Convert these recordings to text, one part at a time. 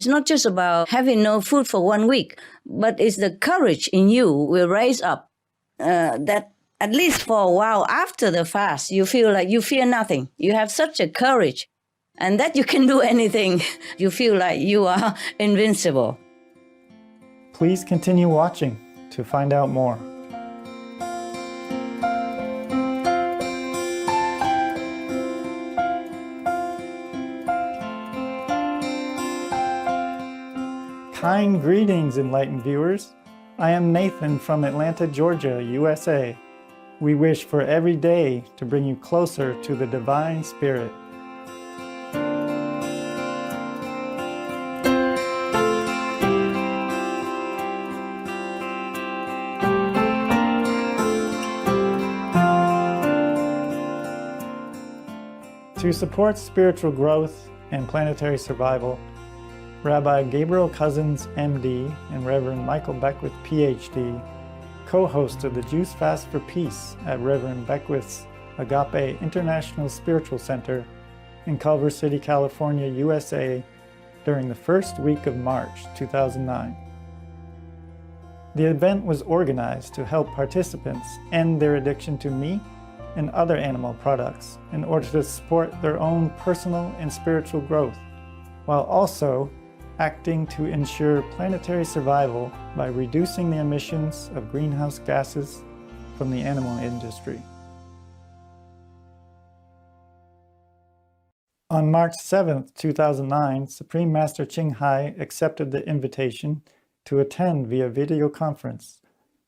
It's not just about having no food for 1 week, but it's the courage in you will raise up that at least for a while after the fast, you feel like you fear nothing. You have such a courage and that you can do anything. You feel like you are invincible. Please continue watching to find out more. Kind greetings, enlightened viewers. I am Nathan from Atlanta, Georgia, USA. We wish for every day to bring you closer to the Divine Spirit. To support spiritual growth and planetary survival, Rabbi Gabriel Cousins, MD, and Reverend Michael Beckwith, PhD, co-hosted the Juice Fast for Peace at Reverend Beckwith's Agape International Spiritual Center in Culver City, California, USA, during the first week of March 2009. The event was organized to help participants end their addiction to meat and other animal products in order to support their own personal and spiritual growth, while also acting to ensure planetary survival by reducing the emissions of greenhouse gases from the animal industry. On March 7, 2009, Supreme Master Ching Hai accepted the invitation to attend via video conference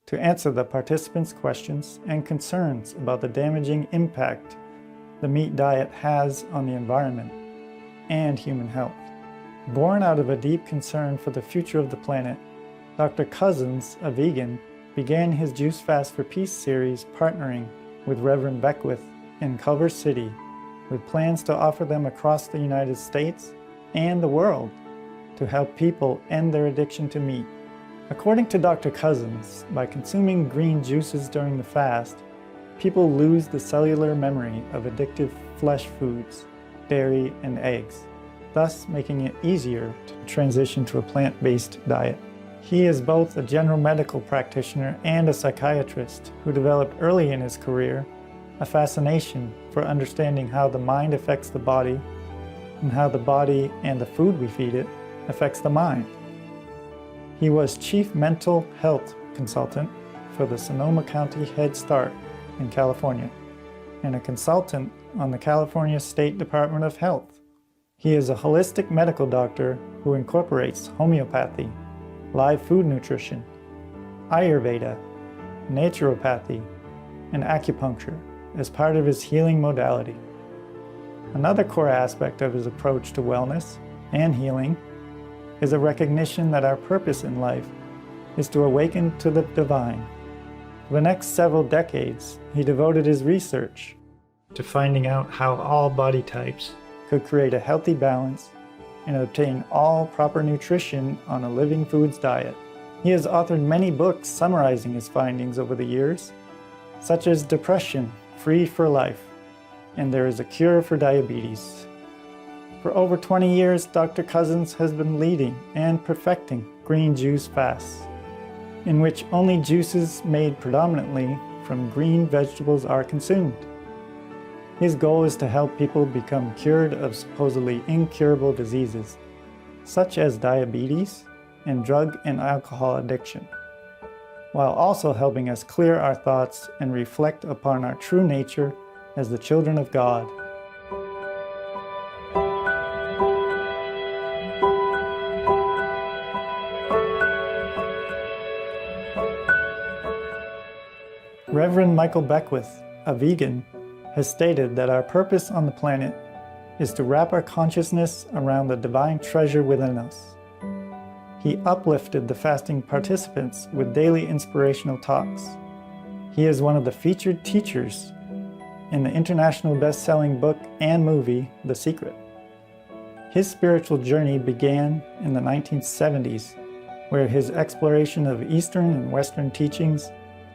to answer the participants' questions and concerns about the damaging impact the meat diet has on the environment and human health. Born out of a deep concern for the future of the planet, Dr. Cousins, a vegan, began his Juice Fast for Peace series partnering with Reverend Beckwith in Culver City with plans to offer them across the United States and the world to help people end their addiction to meat. According to Dr. Cousins, by consuming green juices during the fast, people lose the cellular memory of addictive flesh foods, dairy, and eggs, thus making it easier to transition to a plant-based diet. He is both a general medical practitioner and a psychiatrist who developed early in his career a fascination for understanding how the mind affects the body and how the body and the food we feed it affects the mind. He was Chief Mental Health Consultant for the Sonoma County Head Start in California and a consultant on the California State Department of Health. He is a holistic medical doctor who incorporates homeopathy, live food nutrition, Ayurveda, naturopathy, and acupuncture as part of his healing modality. Another core aspect of his approach to wellness and healing is a recognition that our purpose in life is to awaken to the divine. For the next several decades, he devoted his research to finding out how all body types could create a healthy balance and obtain all proper nutrition on a living foods diet. He has authored many books summarizing his findings over the years, such as Depression, Free for Life, and There is a Cure for Diabetes. For over 20 years, Dr. Cousins has been leading and perfecting green juice fasts, in which only juices made predominantly from green vegetables are consumed. His goal is to help people become cured of supposedly incurable diseases, such as diabetes and drug and alcohol addiction, while also helping us clear our thoughts and reflect upon our true nature as the children of God. Reverend Michael Beckwith, a vegan, has stated that our purpose on the planet is to wrap our consciousness around the divine treasure within us. He uplifted the fasting participants with daily inspirational talks. He is one of the featured teachers in the international best-selling book and movie, The Secret. His spiritual journey began in the 1970s, where his exploration of Eastern and Western teachings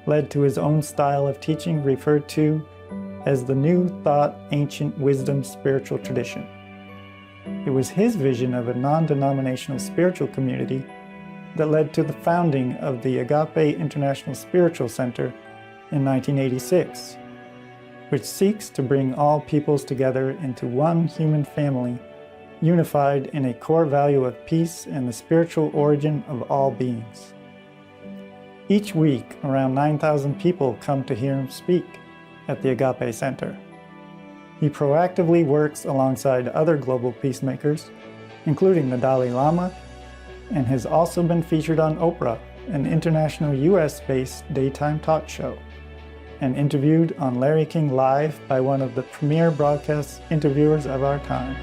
led to his own style of teaching referred to as the New Thought Ancient Wisdom spiritual tradition. It was his vision of a non-denominational spiritual community that led to the founding of the Agape International Spiritual Center in 1986, which seeks to bring all peoples together into one human family, unified in a core value of peace and the spiritual origin of all beings. Each week, around 9,000 people come to hear him speak at the Agape Center. He proactively works alongside other global peacemakers, including the Dalai Lama, and has also been featured on Oprah, an international US-based daytime talk show, and interviewed on Larry King Live by one of the premier broadcast interviewers of our time.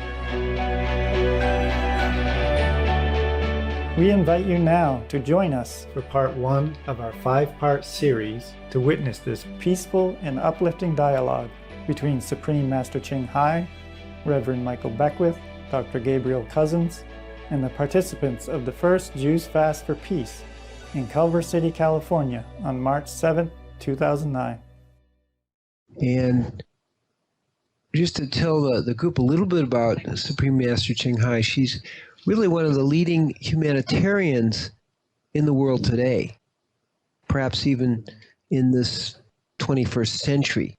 We invite you now to join us for part 1 of our 5-part series to witness this peaceful and uplifting dialogue between Supreme Master Ching Hai, Reverend Michael Beckwith, Dr. Gabriel Cousins, and the participants of the first Jews Fast for Peace in Culver City, California on March 7, 2009. And just to tell the group a little bit about Supreme Master Ching Hai, she's really one of the leading humanitarians in the world today, perhaps even in this 21st century.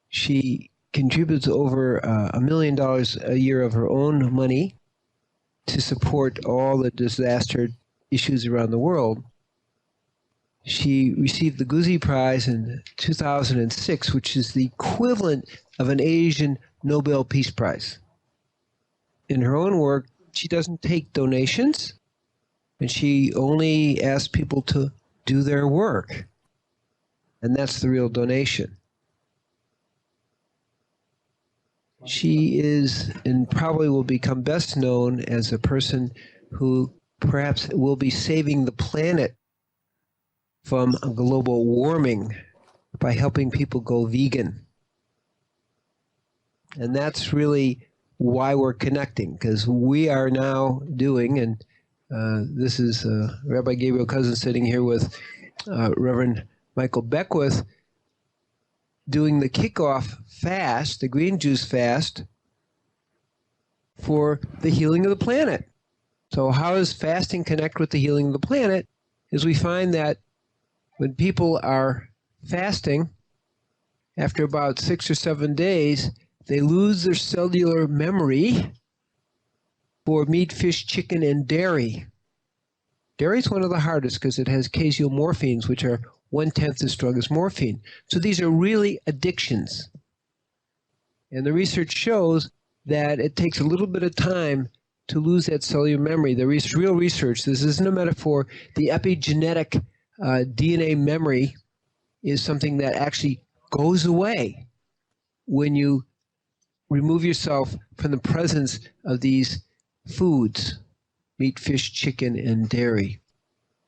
She contributes over $1 million a year of her own money to support all the disaster issues around the world. She received the Guzi Prize in 2006, which is the equivalent of an Asian Nobel Peace Prize. In her own work, she doesn't take donations, and she only asks people to do their work. And that's the real donation. She is, and probably will become best known as a person who perhaps will be saving the planet from global warming by helping people go vegan. And that's really why we're connecting, because we are now doing, and this is Rabbi Gabriel Cousins sitting here with Reverend Michael Beckwith, doing the kickoff fast, the green juice fast, for the healing of the planet. So how does fasting connect with the healing of the planet? Is we find that when people are fasting, after about 6 or 7 days, they lose their cellular memory for meat, fish, chicken, and dairy. Dairy is one of the hardest because it has casomorphines, which are 1/10 as strong as morphine. So these are really addictions. And the research shows that it takes a little bit of time to lose that cellular memory. The real research, this isn't a metaphor, the epigenetic DNA memory is something that actually goes away when you remove yourself from the presence of these foods, meat, fish, chicken, and dairy.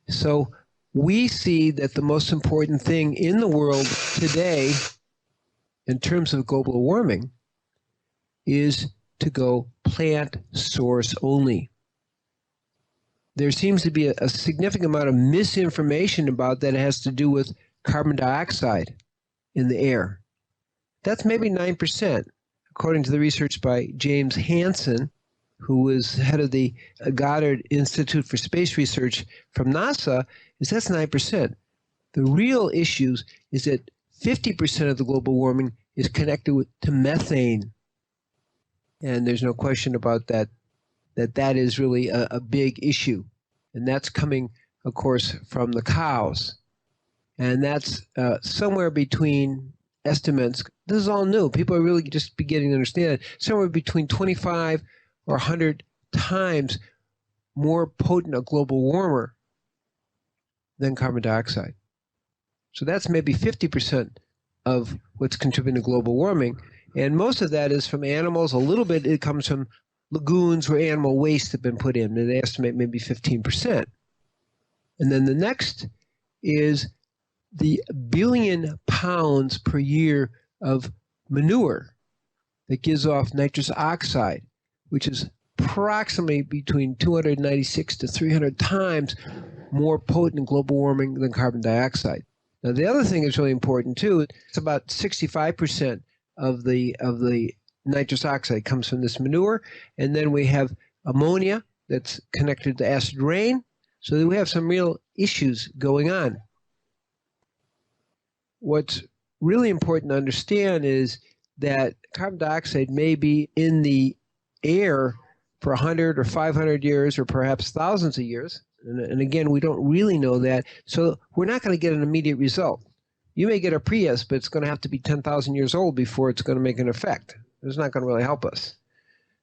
So we see that the most important thing in the world today, in terms of global warming, is to go plant source only. There seems to be a significant amount of misinformation about that. It has to do with carbon dioxide in the air. That's maybe 9%. According to the research by James Hansen, who was head of the Goddard Institute for Space Research from NASA, is that's 9%. The real issues is that 50% of the global warming is connected to methane. And there's no question about that is really a big issue. And that's coming, of course, from the cows. And that's somewhere between estimates, this is all new, people are really just beginning to understand it, somewhere between 25 or 100 times more potent a global warmer than carbon dioxide. So that's maybe 50% of what's contributing to global warming. And most of that is from animals. A little bit, it comes from lagoons where animal waste have been put in. And they estimate maybe 15%. And then the next is the billion pounds per year of manure that gives off nitrous oxide, which is approximately between 296 to 300 times more potent in global warming than carbon dioxide. Now, the other thing that's really important too, it's about 65% of the nitrous oxide comes from this manure. And then we have ammonia that's connected to acid rain. So we have some real issues going on. What's really important to understand is that carbon dioxide may be in the air for 100 or 500 years or perhaps thousands of years. And again, we don't really know that. So we're not going to get an immediate result. You may get a Prius, but it's going to have to be 10,000 years old before it's going to make an effect. It's not going to really help us.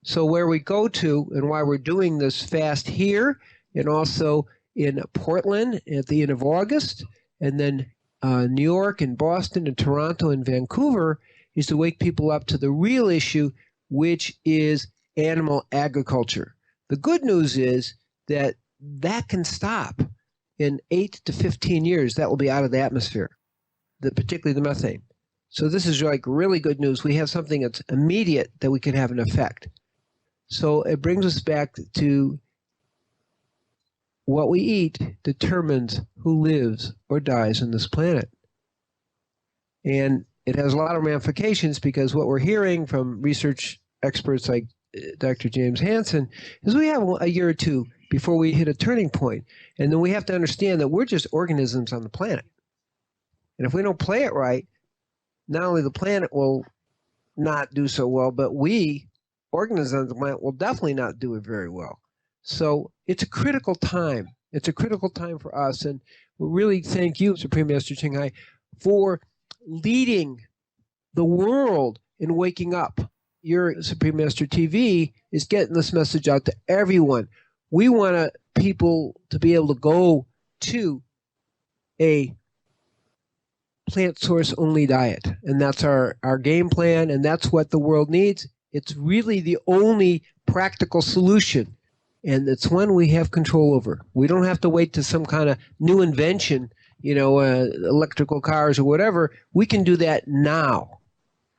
So where we go to and why we're doing this fast here and also in Portland at the end of August, and then New York and Boston and Toronto and Vancouver, is to wake people up to the real issue, which is animal agriculture. The good news is that that can stop in 8 to 15 years. That will be out of the atmosphere, particularly the methane. So this is like really good news. We have something that's immediate that we can have an effect. So it brings us back to what we eat determines who lives or dies on this planet. And it has a lot of ramifications, because what we're hearing from research experts like Dr. James Hansen is we have a year or two before we hit a turning point. And then we have to understand that we're just organisms on the planet. And if we don't play it right, not only the planet will not do so well, but we, organisms on the planet, will definitely not do it very well. So it's a critical time. It's a critical time for us. And we really thank you, Supreme Master Ching Hai, for leading the world in waking up. Your Supreme Master TV is getting this message out to everyone. We want people to be able to go to a plant source only diet. And that's our game plan. And that's what the world needs. It's really the only practical solution. And it's one we have control over. We don't have to wait to some kind of new invention, electrical cars or whatever. We can do that now.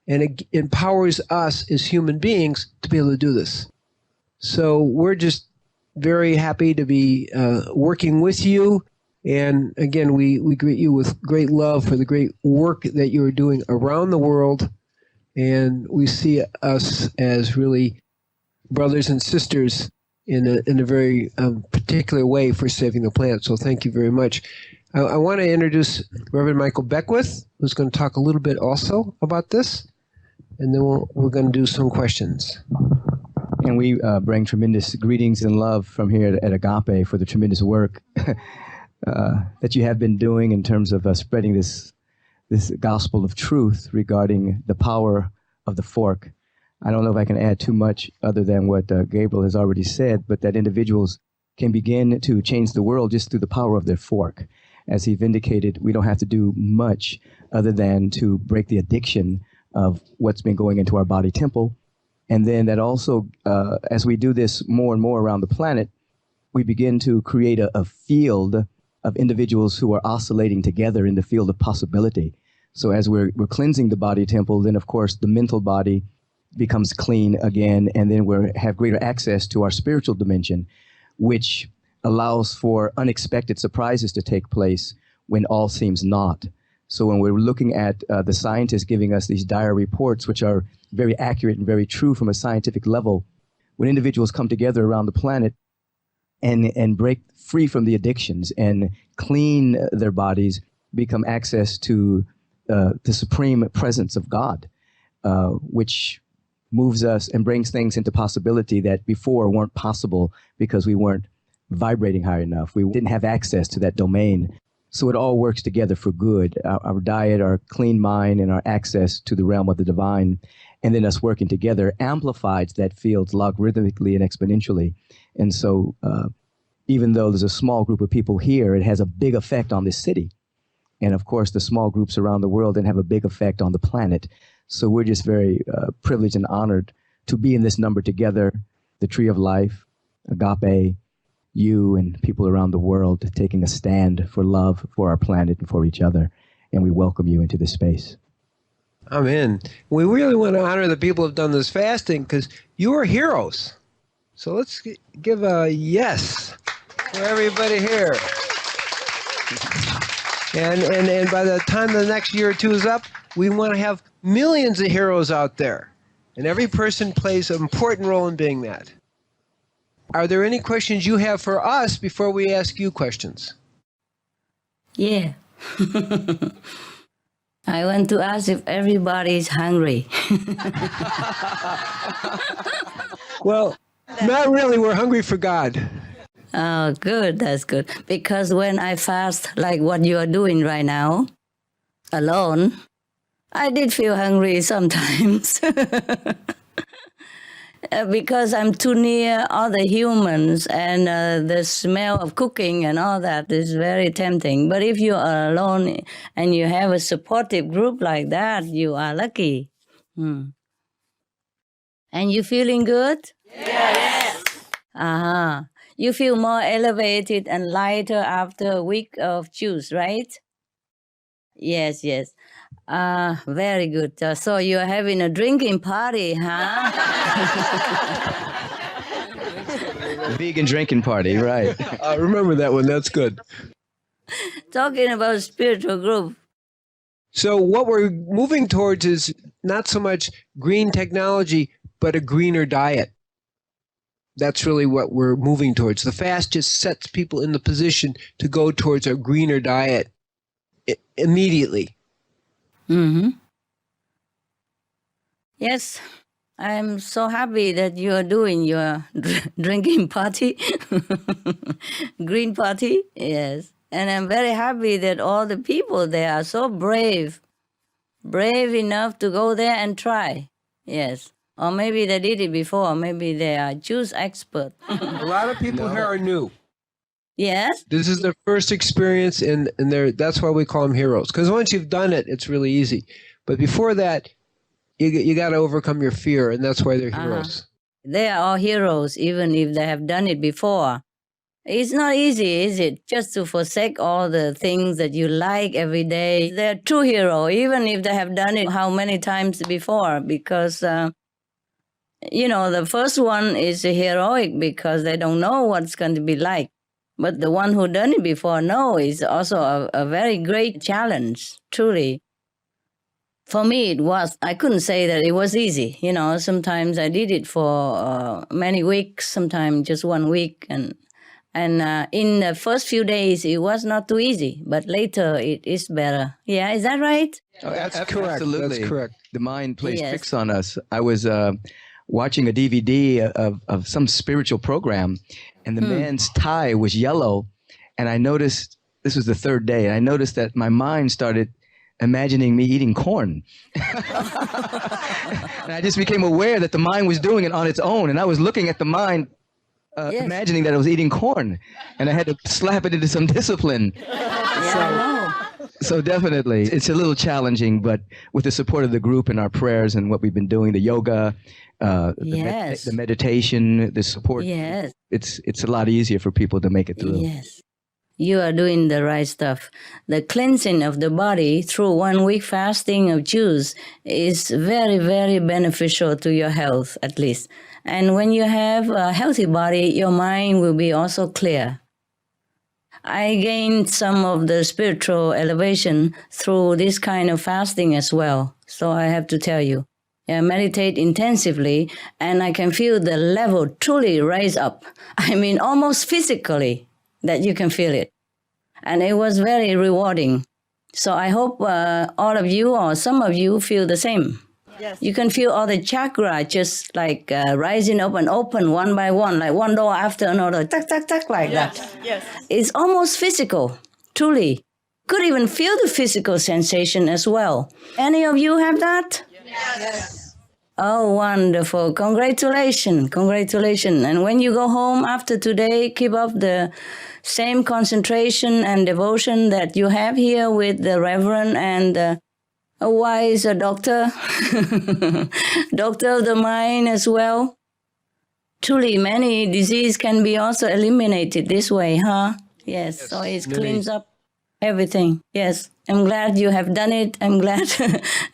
And it empowers us as human beings to be able to do this. So we're just very happy to be working with you. And again, we greet you with great love for the great work that you are doing around the world. And we see us as really brothers and sisters in a very particular way for saving the planet. So thank you very much. I want to introduce Reverend Michael Beckwith, who's going to talk a little bit also about this. And then we're going to do some questions. And we bring tremendous greetings and love from here at Agape for the tremendous work that you have been doing in terms of spreading this gospel of truth regarding the power of the fork. I don't know if I can add too much other than what Gabriel has already said, but that individuals can begin to change the world just through the power of their fork. As he vindicated, we don't have to do much other than to break the addiction of what's been going into our body temple. And then that also, as we do this more and more around the planet, we begin to create a field of individuals who are oscillating together in the field of possibility. So as we're cleansing the body temple, then of course the mental body becomes clean again, and then we have greater access to our spiritual dimension, which allows for unexpected surprises to take place when all seems not. So when we're looking at the scientists giving us these dire reports, which are very accurate and very true from a scientific level, when individuals come together around the planet and break free from the addictions and clean their bodies, become access to the supreme presence of God, which moves us and brings things into possibility that before weren't possible because we weren't vibrating high enough. We didn't have access to that domain. So it all works together for good. Our diet, our clean mind, and our access to the realm of the divine, and then us working together amplifies that field logarithmically and exponentially. And so even though there's a small group of people here, it has a big effect on this city. And of course, the small groups around the world then have a big effect on the planet. So we're just very privileged and honored to be in this number together, the Tree of Life, Agape, you and people around the world taking a stand for love for our planet and for each other. And we welcome you into this space. Amen. We really want to honor the people who have done this fasting because you are heroes. So let's give a yes for everybody here. And by the time the next year or two is up, we want to have millions of heroes out there. And every person plays an important role in being that. Are there any questions you have for us before we ask you questions? Yeah. I want to ask if everybody is hungry. Well, not really. We're hungry for God. Oh, good. That's good. Because when I fast, like what you are doing right now, alone, I did feel hungry sometimes. Because I'm too near other humans, and the smell of cooking and all that is very tempting. But if you are alone and you have a supportive group like that, you are lucky. And you feeling good? Yes. Uh-huh. You feel more elevated and lighter after a week of juice, right? Yes, yes. Very good. So you're having a drinking party, huh? Vegan drinking party, right? Remember that one. That's good. Talking about spiritual group. So what we're moving towards is not so much green technology, but a greener diet. That's really what we're moving towards. The fast just sets people in the position to go towards a greener diet immediately. Mm-hmm. Yes, I'm so happy that you are doing your drinking party, green party. Yes, and I'm very happy that all the people there are so brave enough to go there and try. Yes, or maybe they did it before. Maybe they are juice expert. A lot of people here are new. Yes. This is their first experience, and that's why we call them heroes. Because once you've done it, it's really easy. But before that, you got to overcome your fear, and that's why they're heroes. They are all heroes, even if they have done it before. It's not easy, is it? Just to forsake all the things that you like every day. They're true hero, even if they have done it how many times before, because the first one is heroic because they don't know what it's going to be like. But the one who done it before is also a very great challenge, truly. For me, it was. I couldn't say that it was easy. Sometimes I did it for many weeks, sometimes just 1 week. And in the first few days, it was not too easy. But later, it is better. Yeah, is that right? Oh, that's correct. Absolutely. That's correct. The mind plays tricks on us. I was watching a DVD of some spiritual program, and the man's tie was yellow. And I noticed, this was the third day, and I noticed that my mind started imagining me eating corn. And I just became aware that the mind was doing it on its own. And I was looking at the mind, imagining that it was eating corn. And I had to slap it into some discipline. So definitely, it's a little challenging, but with the support of the group and our prayers and what we've been doing, the yoga, the meditation, the support, it's a lot easier for people to make it through. Yes. You are doing the right stuff. The cleansing of the body through 1 week fasting of juice is very, very beneficial to your health, at least. And when you have a healthy body, your mind will be also clear. I gained some of the spiritual elevation through this kind of fasting as well. So I have to tell you, I meditate intensively, and I can feel the level truly rise up. I mean, almost physically, that you can feel it. And it was very rewarding. So I hope all of you or some of you feel the same. Yes. You can feel all the chakra just like rising up and open one by one, like one door after another, tuck, tuck, tuck, like that. Yes. It's almost physical, truly. Could even feel the physical sensation as well. Any of you have that? Yes. Oh, wonderful. Congratulations. Congratulations. And when you go home after today, keep up the same concentration and devotion that you have here with the Reverend and a wise doctor, doctor of the mind as well. Truly, many diseases can be also eliminated this way, huh? Yes, so it cleans up everything. Yes, I'm glad you have done it. I'm glad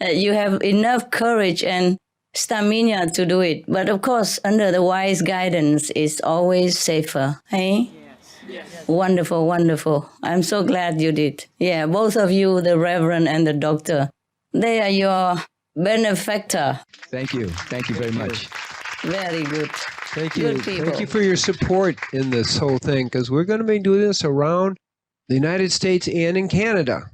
you have enough courage and stamina to do it. But of course, under the wise guidance, it's always safer, hey? Yes. Wonderful, wonderful. I'm so glad you did. Yeah, both of you, the Reverend and the doctor, they are your benefactor. Thank you. Thank you very much. Very good. Thank you. Good people. Thank you for your support in this whole thing, because we're going to be doing this around the United States and in Canada.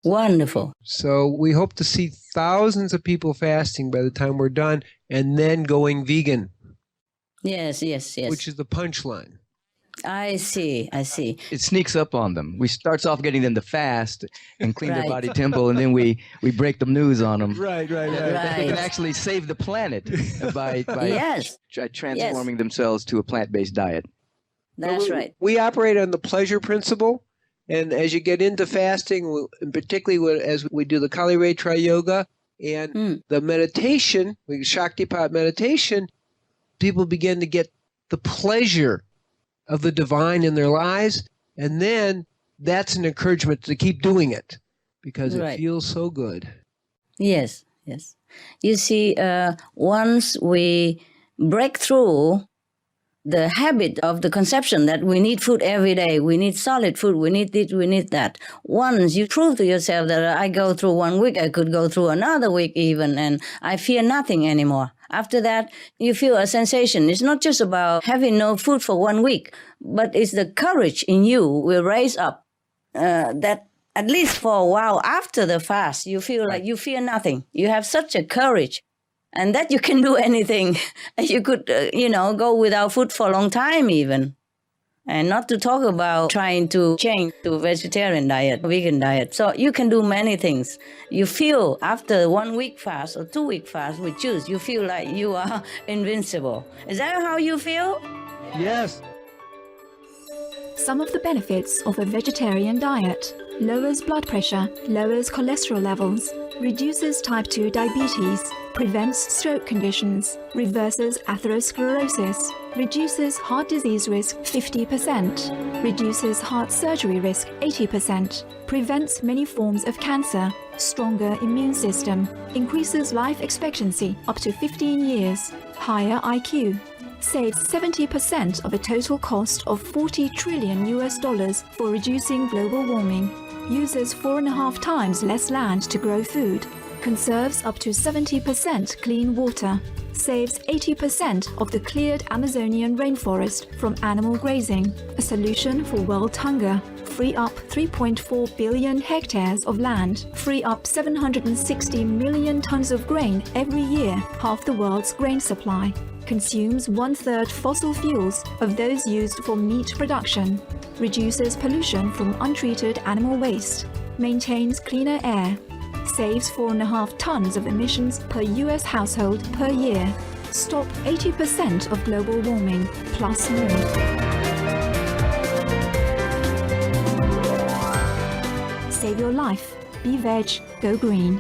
Wonderful. So we hope to see thousands of people fasting by the time we're done, and then going vegan. Yes. Which is the punchline. I see. It sneaks up on them. We starts off getting them to fast and clean their Right. body temple, and then we break the news on them. Right. They Right. can actually save the planet by Yes, transforming themselves to a plant-based diet. that's right. We operate on the pleasure principle, and as you get into fasting, and particularly as we do the Kali Retra Yoga and the meditation, Shaktipat meditation, people begin to get the pleasure of the divine in their lives, and then that's an encouragement to keep doing it because it Right. feels so good. Yes. You see, once we break through the habit of the conception that we need food every day, we need solid food, we need this, we need that. Once you prove to yourself that I go through 1 week, I could go through another week even, and I fear nothing anymore. After that, you feel a sensation. It's not just about having no food for 1 week, but it's the courage in you will raise up that at least for a while after the fast, you feel like you fear nothing. You have such a courage and that you can do anything. You could, go without food for a long time even. And not to talk about trying to change to vegetarian diet, vegan diet. So you can do many things. You feel after 1 week fast or 2 week fast with juice, you feel like you are invincible. Is that how you feel? Yes. Some of the benefits of a vegetarian diet: lowers blood pressure, lowers cholesterol levels, reduces type 2 diabetes, prevents stroke conditions, reverses atherosclerosis, reduces heart disease risk 50%, reduces heart surgery risk 80%, prevents many forms of cancer, stronger immune system, increases life expectancy up to 15 years, higher IQ, saves 70% of a total cost of $40 trillion for reducing global warming, uses 4.5 times less land to grow food, conserves up to 70% clean water, saves 80% of the cleared Amazonian rainforest from animal grazing, a solution for world hunger, free up 3.4 billion hectares of land, free up 760 million tons of grain every year, half the world's grain supply, consumes 1/3 fossil fuels of those used for meat production, reduces pollution from untreated animal waste, maintains cleaner air, saves 4.5 tons of emissions per US household per year, stop 80% of global warming, plus more. Save your life. Be veg, go green.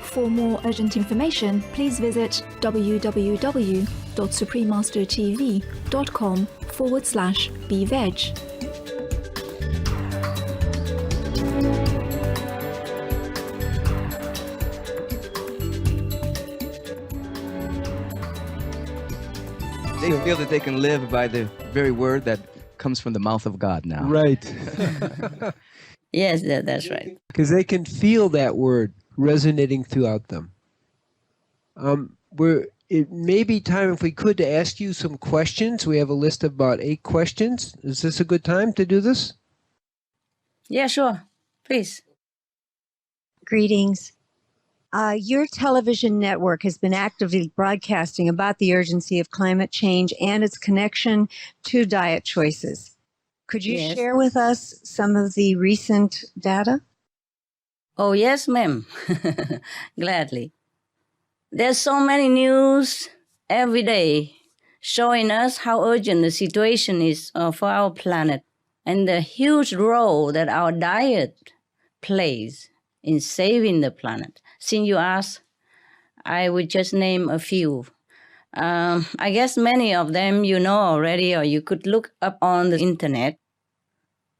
For more urgent information, please visit www.suprememastertv.com/beveg. They feel that they can live by the very word that comes from the mouth of God now. Right. Yes, that's right. Because they can feel that word resonating throughout them. It may be time, if we could, to ask you some questions. We have a list of about 8 questions. Is this a good time to do this? Yeah, sure. Please. Greetings. Your television network has been actively broadcasting about the urgency of climate change and its connection to diet choices. Could you Yes. share with us some of the recent data? Oh, yes, ma'am. Gladly. There's so many news every day showing us how urgent the situation is for our planet and the huge role that our diet plays in saving the planet. Since you asked, I would just name a few. I guess many of them you know already, or you could look up on the internet.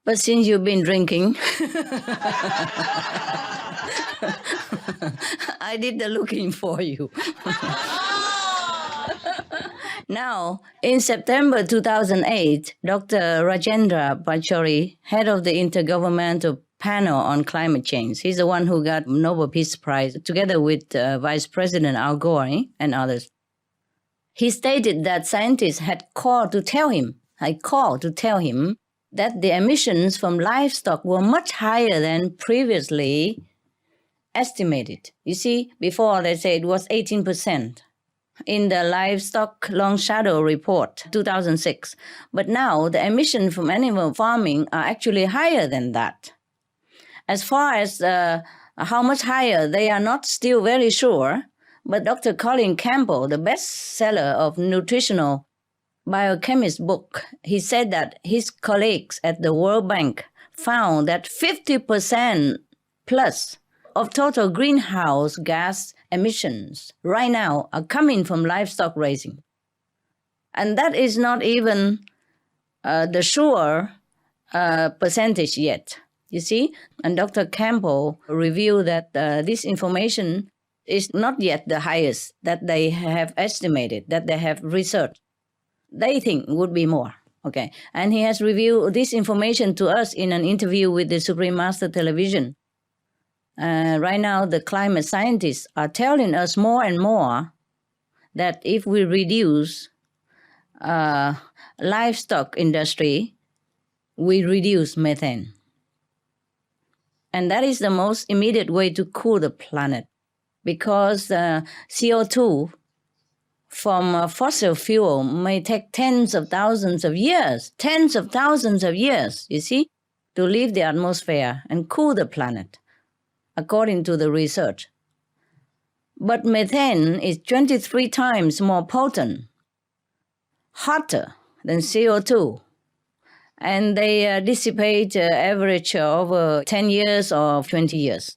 But since you've been drinking, I did the looking for you. Now, in September 2008, Dr. Rajendra Pachauri, head of the Intergovernmental panel on climate change. He's the one who got Nobel Peace Prize together with Vice President Al Gore and others. He stated that scientists had called to tell him that the emissions from livestock were much higher than previously estimated. You see, before they said it was 18% in the Livestock Long Shadow Report, 2006. But now the emissions from animal farming are actually higher than that. As far as how much higher, they are not still very sure. But Dr. Colin Campbell, the bestseller of nutritional biochemist book, he said that his colleagues at the World Bank found that 50% plus of total greenhouse gas emissions right now are coming from livestock raising. And that is not even the sure percentage yet, you see. And Dr. Campbell revealed that this information is not yet the highest that they have estimated, that they have researched. They think would be more, okay? And he has revealed this information to us in an interview with the Supreme Master Television. Right now, the climate scientists are telling us more and more that if we reduce livestock industry, we reduce methane. And that is the most immediate way to cool the planet, because CO2 from fossil fuel may take tens of thousands of years, you see, to leave the atmosphere and cool the planet, according to the research. But methane is 23 times more potent, hotter than CO2, and they dissipate average over 10 years or 20 years.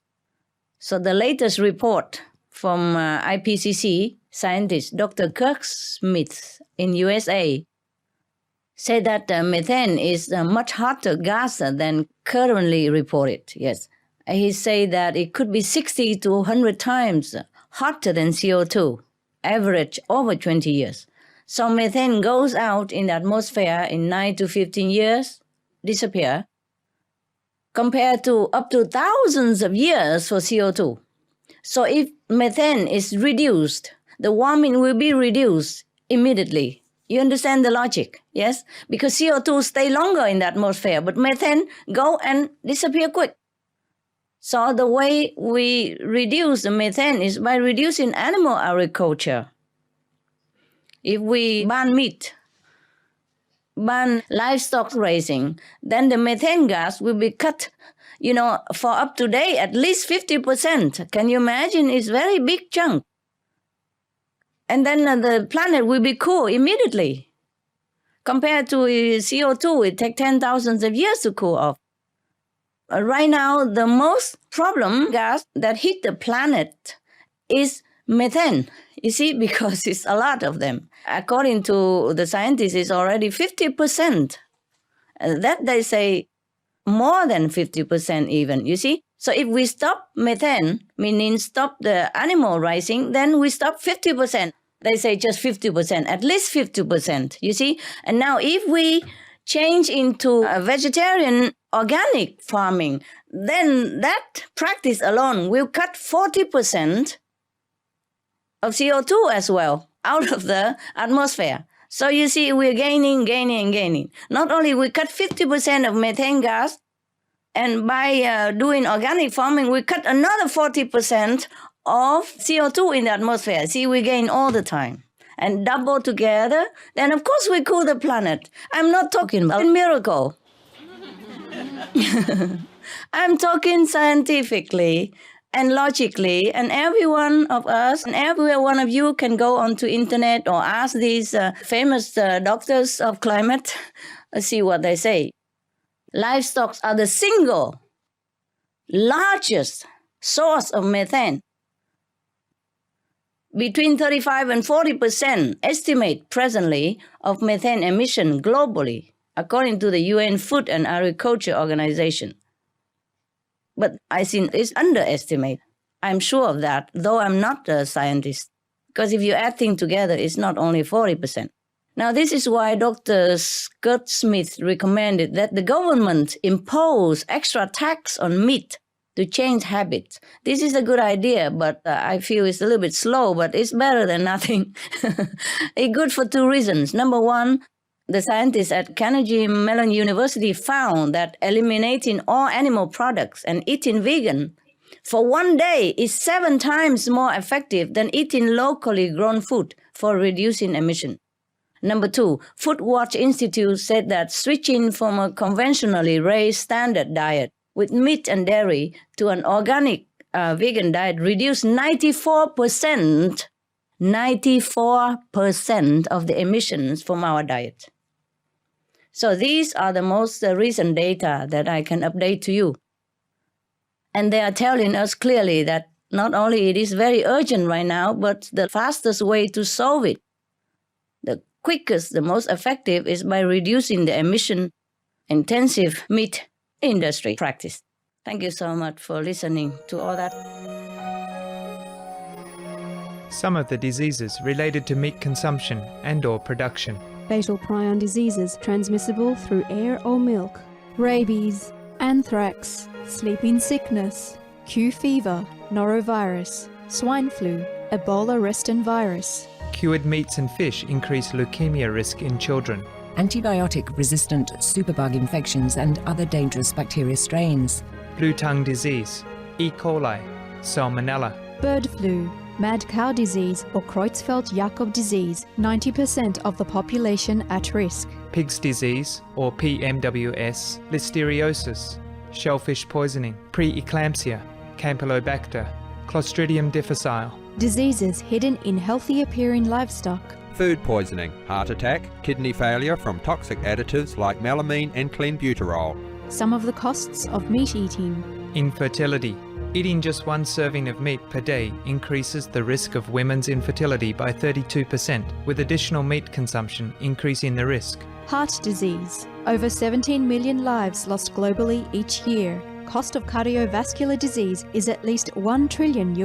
So the latest report from IPCC scientist Dr. Kirk Smith in USA said that methane is a much hotter gas than currently reported. Yes, he said that it could be 60 to 100 times hotter than CO2, average over 20 years. So methane goes out in the atmosphere in 9 to 15 years, disappear, compared to up to thousands of years for CO2. So if methane is reduced, the warming will be reduced immediately. You understand the logic, yes? Because CO2 stay longer in the atmosphere, but methane go and disappear quick. So the way we reduce the methane is by reducing animal agriculture. If we ban meat, ban livestock raising, then the methane gas will be cut, for up to date, at least 50%. Can you imagine? It's a very big chunk. And then the planet will be cool immediately. Compared to CO2, it takes 10,000 of years to cool off. Right now, the most problem gas that hit the planet is methane, you see, because it's a lot of them. According to the scientists, it's already 50%. That they say more than 50% even, you see. So if we stop methane, meaning stop the animal rising, then we stop 50%. They say just 50%, at least 50%, you see. And now if we change into a vegetarian organic farming, then that practice alone will cut 40% of CO2 as well out of the atmosphere. So you see, we're gaining. Not only we cut 50% of methane gas, and by doing organic farming, we cut another 40% of CO2 in the atmosphere. See, we gain all the time. And double together, then of course we cool the planet. I'm not talking about a miracle. I'm talking scientifically and logically, and every one of us and every one of you can go onto internet or ask these famous doctors of climate, see what they say. Livestock are the single largest source of methane. Between 35 and 40% estimate presently of methane emission globally, according to the UN Food and Agriculture Organization. But I think it's underestimated. I'm sure of that, though I'm not a scientist. Because if you add things together, it's not only 40%. Now, this is why Dr. Scott Smith recommended that the government impose extra tax on meat to change habits. This is a good idea, but I feel it's a little bit slow, but it's better than nothing. It's good for two reasons. Number one, the scientists at Carnegie Mellon University found that eliminating all animal products and eating vegan for one day is 7 times more effective than eating locally grown food for reducing emission. Number two, Food Watch Institute said that switching from a conventionally raised standard diet with meat and dairy to an organic vegan diet reduced 94% of the emissions from our diet. So these are the most recent data that I can update to you. And they are telling us clearly that not only it is very urgent right now, but the fastest way to solve it, the quickest, the most effective, is by reducing the emission-intensive meat industry practice. Thank you so much for listening to all that. Some of the diseases related to meat consumption and/or production. Fatal prion diseases transmissible through air or milk, rabies, anthrax, sleeping sickness, Q fever, norovirus, swine flu, Ebola reston virus. Cured meats and fish increase leukemia risk in children. Antibiotic-resistant superbug infections and other dangerous bacteria strains. Blue tongue disease, E. coli, Salmonella. Bird flu, mad cow disease or Creutzfeldt-Jakob disease, 90% of the population at risk. Pig's disease, or PMWS, Listeriosis, shellfish poisoning, preeclampsia, Campylobacter, Clostridium difficile. Diseases hidden in healthy-appearing livestock. Food poisoning, heart attack, kidney failure from toxic additives like melamine and clenbuterol. Some of the costs of meat eating. Infertility. Eating just 1 serving of meat per day increases the risk of women's infertility by 32%, with additional meat consumption increasing the risk. Heart disease. Over 17 million lives lost globally each year. Cost of cardiovascular disease is at least $1 trillion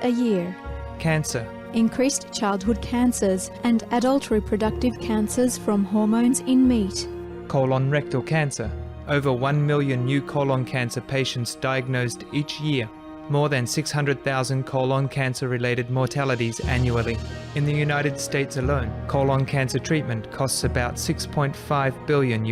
a year. Cancer. Increased childhood cancers and adult reproductive cancers from hormones in meat. Colon rectal cancer. Over 1 million new colon cancer patients diagnosed each year. More than 600,000 colon cancer-related mortalities annually. In the United States alone, colon cancer treatment costs about $6.5 billion.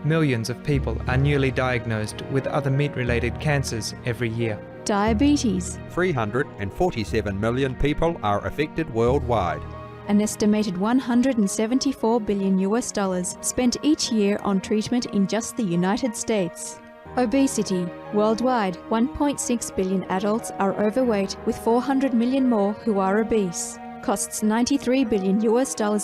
Millions of people are newly diagnosed with other meat-related cancers every year. Diabetes. 347 million people are affected worldwide. An estimated $174 billion spent each year on treatment in just the United States. Obesity. Worldwide, 1.6 billion adults are overweight, with 400 million more who are obese. Costs $93 billion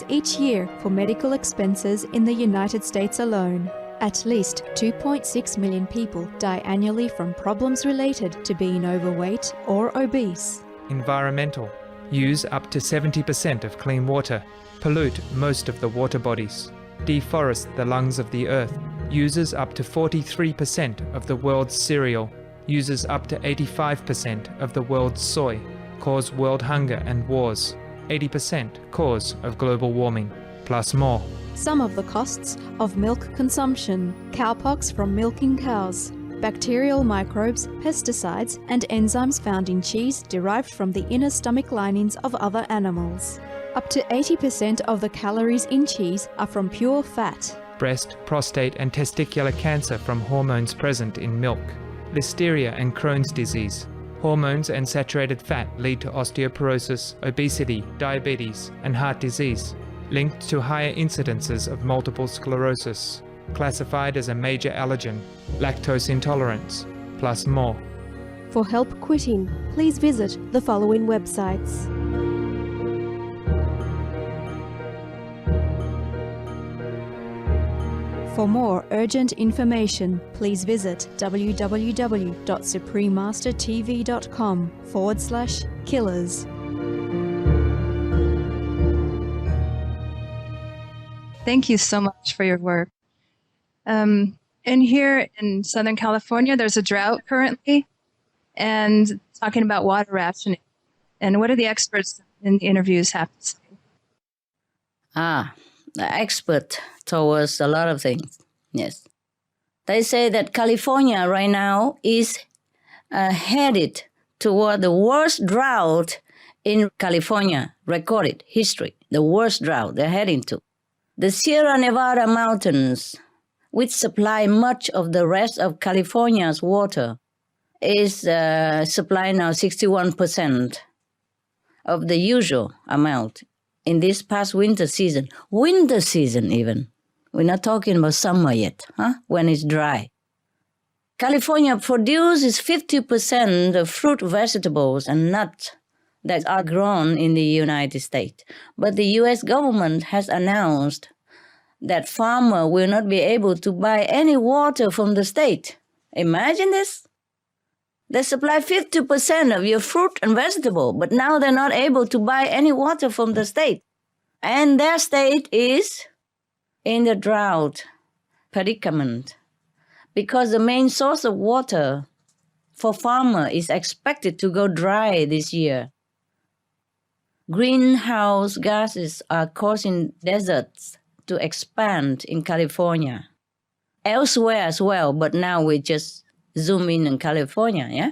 each year for medical expenses in the United States alone. At least 2.6 million people die annually from problems related to being overweight or obese. Environmental. Use up to 70% of clean water. Pollute most of the water bodies. Deforest the lungs of the earth. Uses up to 43% of the world's cereal. Uses up to 85% of the world's soy. Cause world hunger and wars. 80% cause of global warming, plus more. Some of the costs of milk consumption. Cowpox from milking cows. Bacterial microbes, pesticides, and enzymes found in cheese derived from the inner stomach linings of other animals. Up to 80% of the calories in cheese are from pure fat. Breast, prostate, and testicular cancer from hormones present in milk. Listeria and Crohn's disease. Hormones and saturated fat lead to osteoporosis, obesity, diabetes, and heart disease, linked to higher incidences of multiple sclerosis. Classified as a major allergen, lactose intolerance, plus more. For help quitting, please visit the following websites. For more urgent information, please visit www.suprememastertv.com/killers. Thank you so much for your work. And here in Southern California, there's a drought currently, and talking about water rationing. And what do the experts in the interviews have to say? The expert towards a lot of things. Yes. They say that California right now is headed toward the worst drought in California recorded history. The worst drought they're heading to. The Sierra Nevada mountains, which supply much of the rest of California's water, is supplying now 61% of the usual amount in this past winter season. Winter season even. We're not talking about summer yet, when it's dry. California produces 50% of fruit, vegetables, and nuts that are grown in the United States. But the U.S. government has announced that farmers will not be able to buy any water from the state. Imagine this. They supply 50% of your fruit and vegetable, but now they're not able to buy any water from the state. And their state is in the drought predicament because the main source of water for farmers is expected to go dry this year. Greenhouse gases are causing deserts to expand in California. Elsewhere as well, but now we just zoom in California, yeah?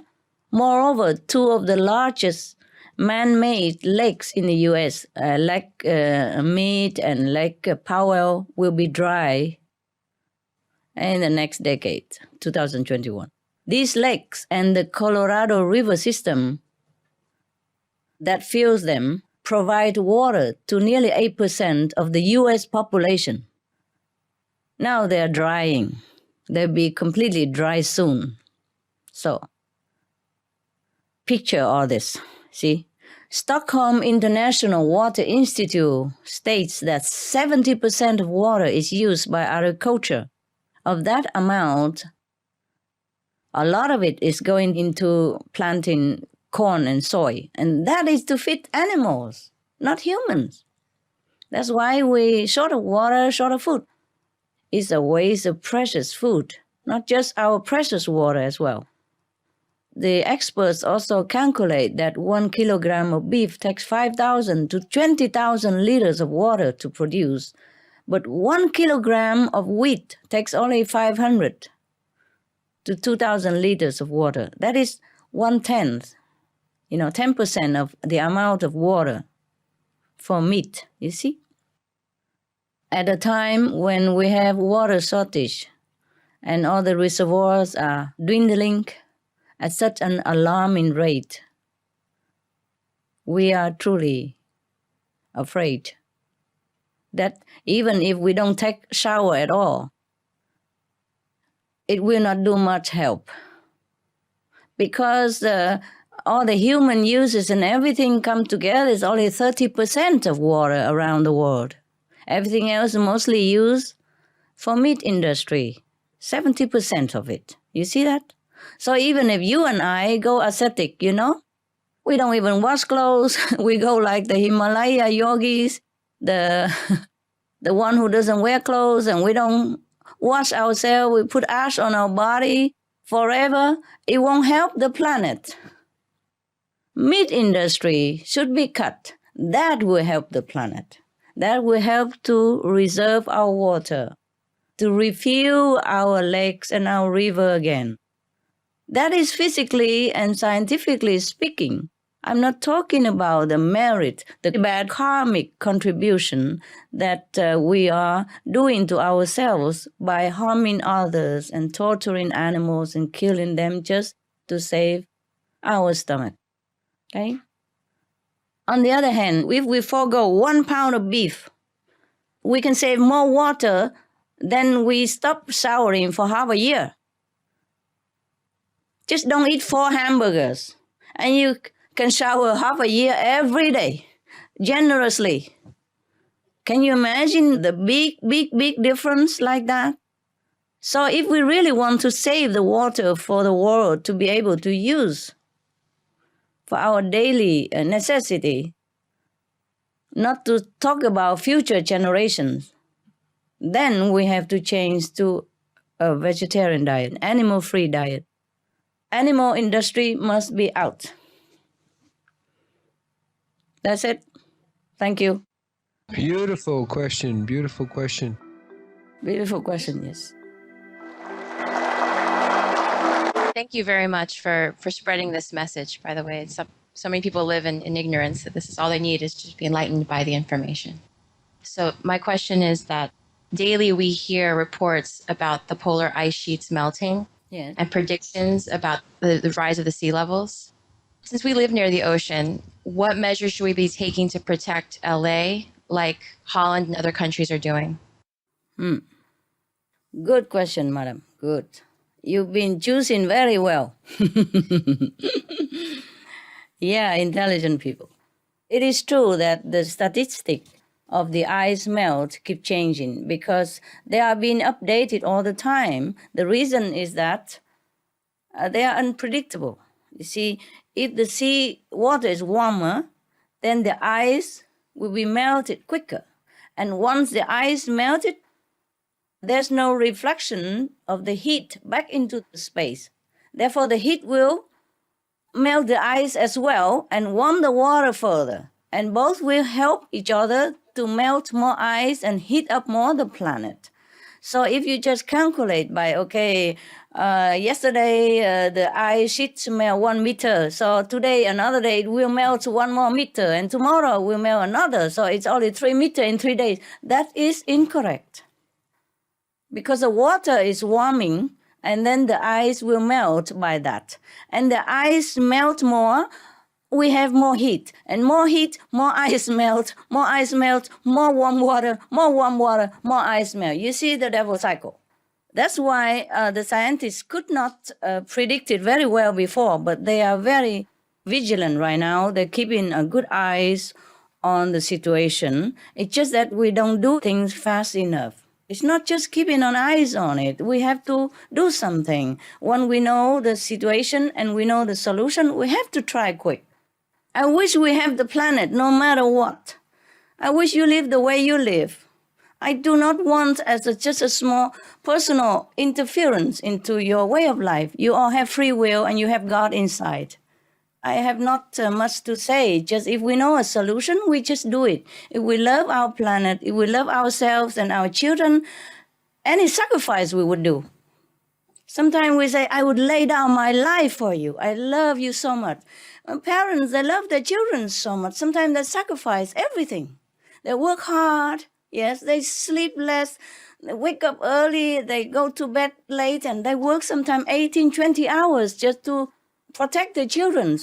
Moreover, two of the largest man-made lakes in the U.S., Lake Mead and Lake Powell, will be dry in the next decade, 2021. These lakes and the Colorado River system that fills them provide water to nearly 8% of the U.S. population. Now they're drying. They'll be completely dry soon. So, picture all this. See, Stockholm International Water Institute states that 70% of water is used by agriculture. Of that amount, a lot of it is going into planting corn and soy, and that is to feed animals, not humans. That's why we're short of water, short of food. It's a waste of precious food, not just our precious water as well. The experts also calculate that 1 kilogram of beef takes 5,000 to 20,000 liters of water to produce, but 1 kilogram of wheat takes only 500 to 2,000 liters of water. That is 1/10, 10% of the amount of water for meat, you see? At a time when we have water shortage and all the reservoirs are dwindling at such an alarming rate, we are truly afraid that even if we don't take shower at all, it will not do much help. Because all the human uses and everything come together is only 30% of water around the world. Everything else mostly used for meat industry, 70% of it. You see that? So even if you and I go ascetic, we don't even wash clothes. We go like the Himalaya yogis, the one who doesn't wear clothes, and we don't wash ourselves. We put ash on our body forever. It won't help the planet. Meat industry should be cut. That will help the planet. That will help to reserve our water, to refuel our lakes and our river again. That is physically and scientifically speaking. I'm not talking about the merit, the bad karmic contribution that we are doing to ourselves by harming others and torturing animals and killing them just to save our stomach. Okay? On the other hand, if we forego 1 pound of beef, we can save more water than we stop showering for half a year. Just don't eat 4 hamburgers, and you can shower half a year every day, generously. Can you imagine the big difference like that? So if we really want to save the water for the world to be able to use for our daily necessity, not to talk about future generations, then we have to change to a vegetarian diet, animal-free diet. Animal industry must be out. That's it. Thank you. Beautiful question. Beautiful question. Beautiful question, yes. Thank you very much for spreading this message, by the way. So many people live in ignorance that this is all they need is just be enlightened by the information. So my question is that daily we hear reports about the polar ice sheets melting and predictions about the rise of the sea levels. Since we live near the ocean, what measures should we be taking to protect LA like Holland and other countries are doing? Good question, madam. Good. You've been choosing very well. Yeah, intelligent people. It is true that the statistic of the ice melt keep changing because they are being updated all the time. The reason is that they are unpredictable. You see, if the sea water is warmer, then the ice will be melted quicker. And once the ice melted, there's no reflection of the heat back into the space. Therefore, the heat will melt the ice as well and warm the water further. And both will help each other to melt more ice and heat up more the planet. So if you just calculate by, yesterday the ice sheets melt 1 meter. So today, another day, it will melt 1 more meter. And tomorrow will melt another. So it's only 3 meters in 3 days. That is incorrect. Because the water is warming, and then the ice will melt by that. And the ice melt more, we have more heat. And more heat, more ice melt, more warm water, more ice melt. You see the devil cycle. That's why the scientists could not predict it very well before, but they are very vigilant right now. They're keeping a good eyes on the situation. It's just that we don't do things fast enough. It's not just keeping an eyes on it. We have to do something. When we know the situation and we know the solution, we have to try quick. I wish we have the planet no matter what. I wish you live the way you live. I do not want just a small personal interference into your way of life. You all have free will and you have God inside. I have not much to say. Just if we know a solution, we just do it. If we love our planet, if we love ourselves and our children, any sacrifice we would do. Sometimes we say, I would lay down my life for you. I love you so much. Parents, they love their children so much. Sometimes they sacrifice everything. They work hard. Yes, they sleep less. They wake up early. They go to bed late and they work sometimes 18, 20 hours just to protect the children.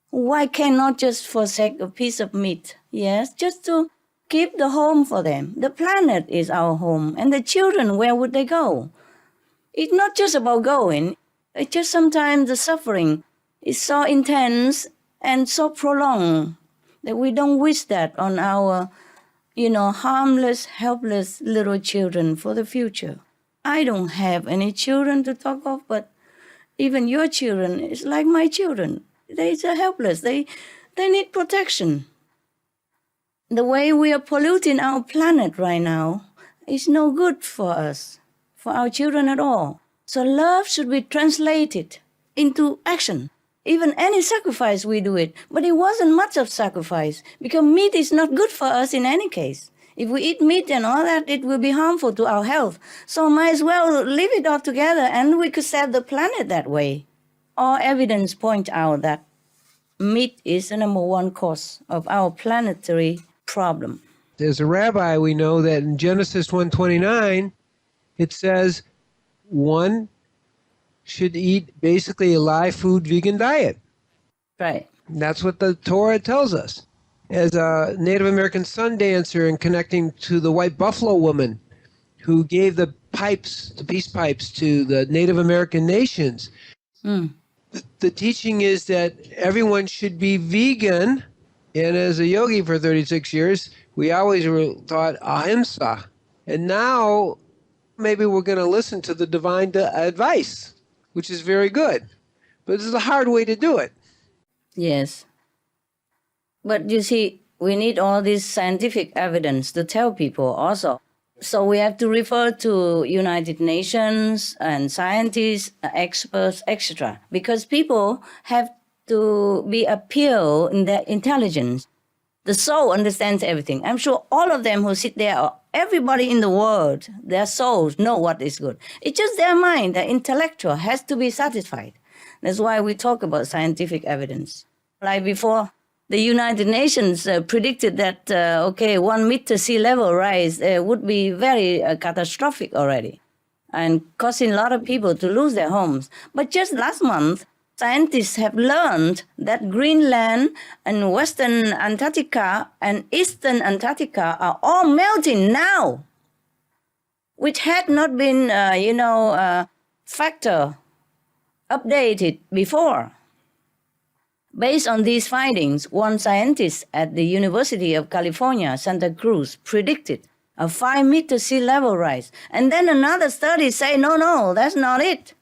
Why cannot just forsake a piece of meat? Yes, just to keep the home for them. The planet is our home. And the children, where would they go? It's not just about going. It's just sometimes the suffering is so intense and so prolonged that we don't wish that on our, harmless, helpless little children for the future. I don't have any children to talk of, but even your children is like my children. They are helpless. They need protection. The way we are polluting our planet right now is no good for us, for our children at all. So love should be translated into action. Even any sacrifice we do it. But it wasn't much of sacrifice because meat is not good for us in any case. If we eat meat and all that, it will be harmful to our health. So might as well leave it all together and we could save the planet that way. All evidence point out that meat is the number one cause of our planetary problem. As a rabbi, we know that in Genesis 1:29, it says one should eat basically a live food vegan diet. Right. That's what the Torah tells us. As a Native American sun dancer and connecting to the white buffalo woman who gave the peace pipes to the Native American nations, the teaching is that everyone should be vegan. And as a yogi for 36 years, we always were taught ahimsa. And now maybe we're going to listen to the divine advice, which is very good. But this is a hard way to do it. Yes. But you see, we need all this scientific evidence to tell people also. So we have to refer to United Nations and scientists, experts, etc. Because people have to be appeal in their intelligence. The soul understands everything. I'm sure all of them who sit there, everybody in the world, their souls know what is good. It's just their mind, their intellectual, has to be satisfied. That's why we talk about scientific evidence. Like before, the United Nations predicted that, 1 meter sea level rise would be very catastrophic already and causing a lot of people to lose their homes. But just last month, scientists have learned that Greenland and Western Antarctica and Eastern Antarctica are all melting now, which had not been, factor updated before. Based on these findings, one scientist at the University of California, Santa Cruz, predicted a 5-meter sea level rise. And then another study say, no, that's not it.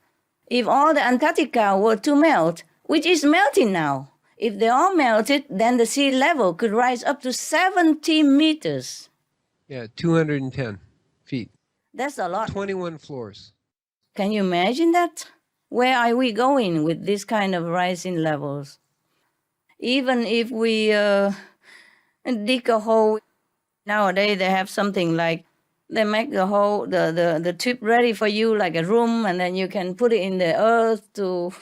If all the Antarctica were to melt, which is melting now, if they all melted, then the sea level could rise up to 70 meters. Yeah, 210 feet. That's a lot. 21 floors. Can you imagine that? Where are we going with this kind of rising levels? Even if we dig a hole, nowadays they have something like, they make the hole, the tube ready for you like a room, and then you can put it in the earth to,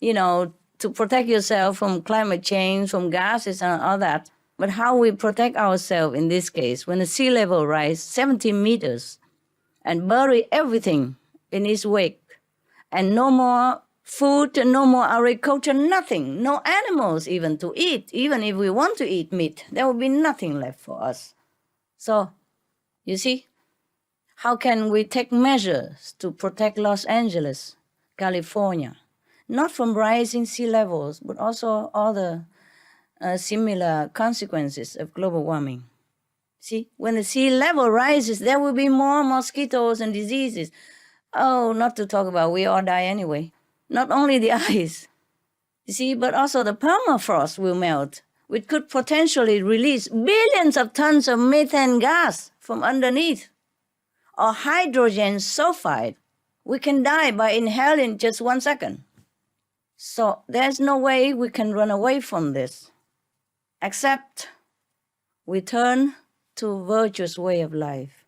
to protect yourself from climate change, from gases and all that. But how we protect ourselves in this case, when the sea level rise 70 meters and bury everything in its wake, and no more food, no more agriculture, nothing, no animals even to eat. Even if we want to eat meat, there will be nothing left for us. So, you see, how can we take measures to protect Los Angeles, California, not from rising sea levels, but also other similar consequences of global warming? See, when the sea level rises, there will be more mosquitoes and diseases. Oh, not to talk about we all die anyway. Not only the ice, you see, but also the permafrost will melt, which could potentially release billions of tons of methane gas from underneath, or hydrogen sulfide. We can die by inhaling just 1 second. So there's no way we can run away from this, except we turn to virtuous way of life.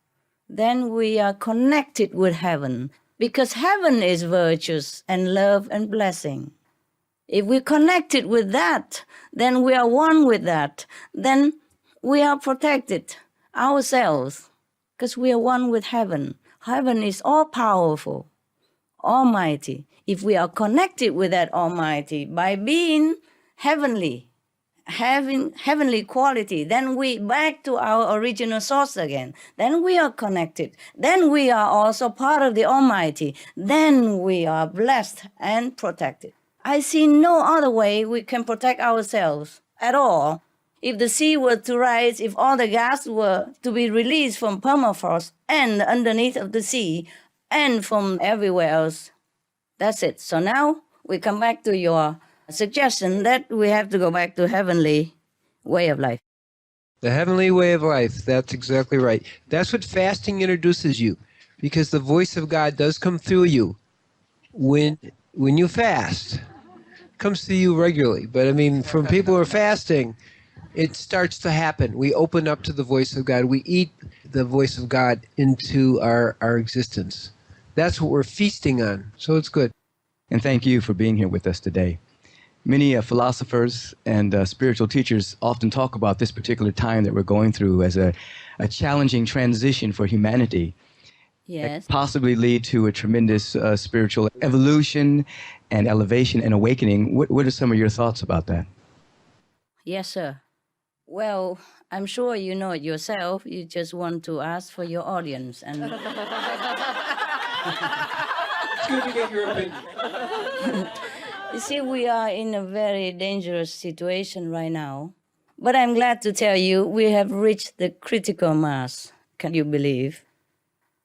Then we are connected with heaven, because heaven is virtuous and love and blessing. If we're connected with that, then we are one with that. Then we are protected ourselves, because we are one with heaven. Heaven is all-powerful, almighty. If we are connected with that almighty by being heavenly, having heavenly quality, then we back to our original source again. Then we are connected. Then we are also part of the Almighty. Then we are blessed and protected. I see no other way we can protect ourselves at all. If the sea were to rise, if all the gas were to be released from permafrost and underneath of the sea and from everywhere else, that's it. So now we come back to your suggestion that we have to go back to heavenly way of life. The heavenly way of life, that's exactly right. That's what fasting introduces you, because the voice of God does come through you when you fast. It comes to you regularly. But I mean, from people who are fasting, it starts to happen. We open up to the voice of God. We eat the voice of God into our existence. That's what we're feasting on. So it's good. And thank you for being here with us today. Many philosophers and spiritual teachers often talk about this particular time that we're going through as a challenging transition for humanity. Yes. That possibly lead to a tremendous spiritual evolution and elevation and awakening. What are some of your thoughts about that? Yes, sir. Well, I'm sure you know it yourself. You just want to ask for your audience. And It's good to get your opinion. you see, we are in a very dangerous situation right now. But I'm glad to tell you we have reached the critical mass. Can you believe?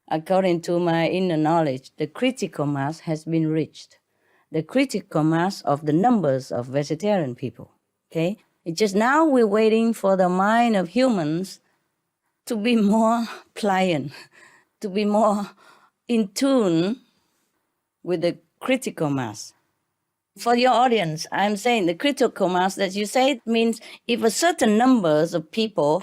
According to my inner knowledge, the critical mass has been reached. The critical mass of the numbers of vegetarian people. Okay? It's just now we're waiting for the mind of humans to be more pliant, to be more in tune with the critical mass. For your audience, I'm saying the critical mass that you say means if a certain numbers of people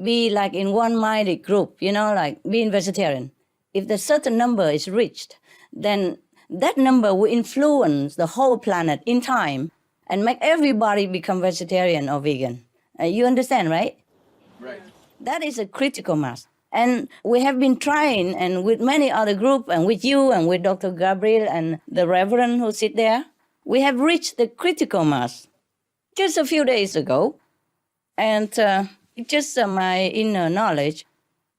be like in one-minded group, like being vegetarian. If the certain number is reached, then that number will influence the whole planet in time and make everybody become vegetarian or vegan. You understand, right? Right. That is a critical mass. And we have been trying, and with many other groups, and with you, and with Dr. Gabriel, and the Reverend who sit there, we have reached the critical mass just a few days ago. And just my inner knowledge.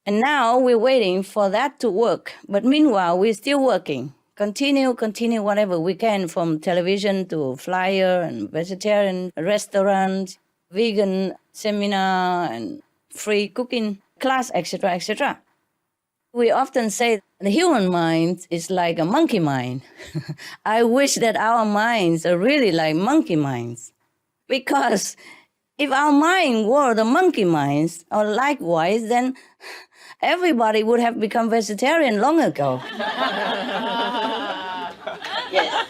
And now we're waiting for that to work. But meanwhile, we're still working. Continue whatever we can, from television to flyer and vegetarian restaurants, vegan seminar, and free cooking class, etc., etc. We often say the human mind is like a monkey mind. I wish that our minds are really like monkey minds. Because if our mind were the monkey minds, or likewise, then everybody would have become vegetarian long ago. Yes.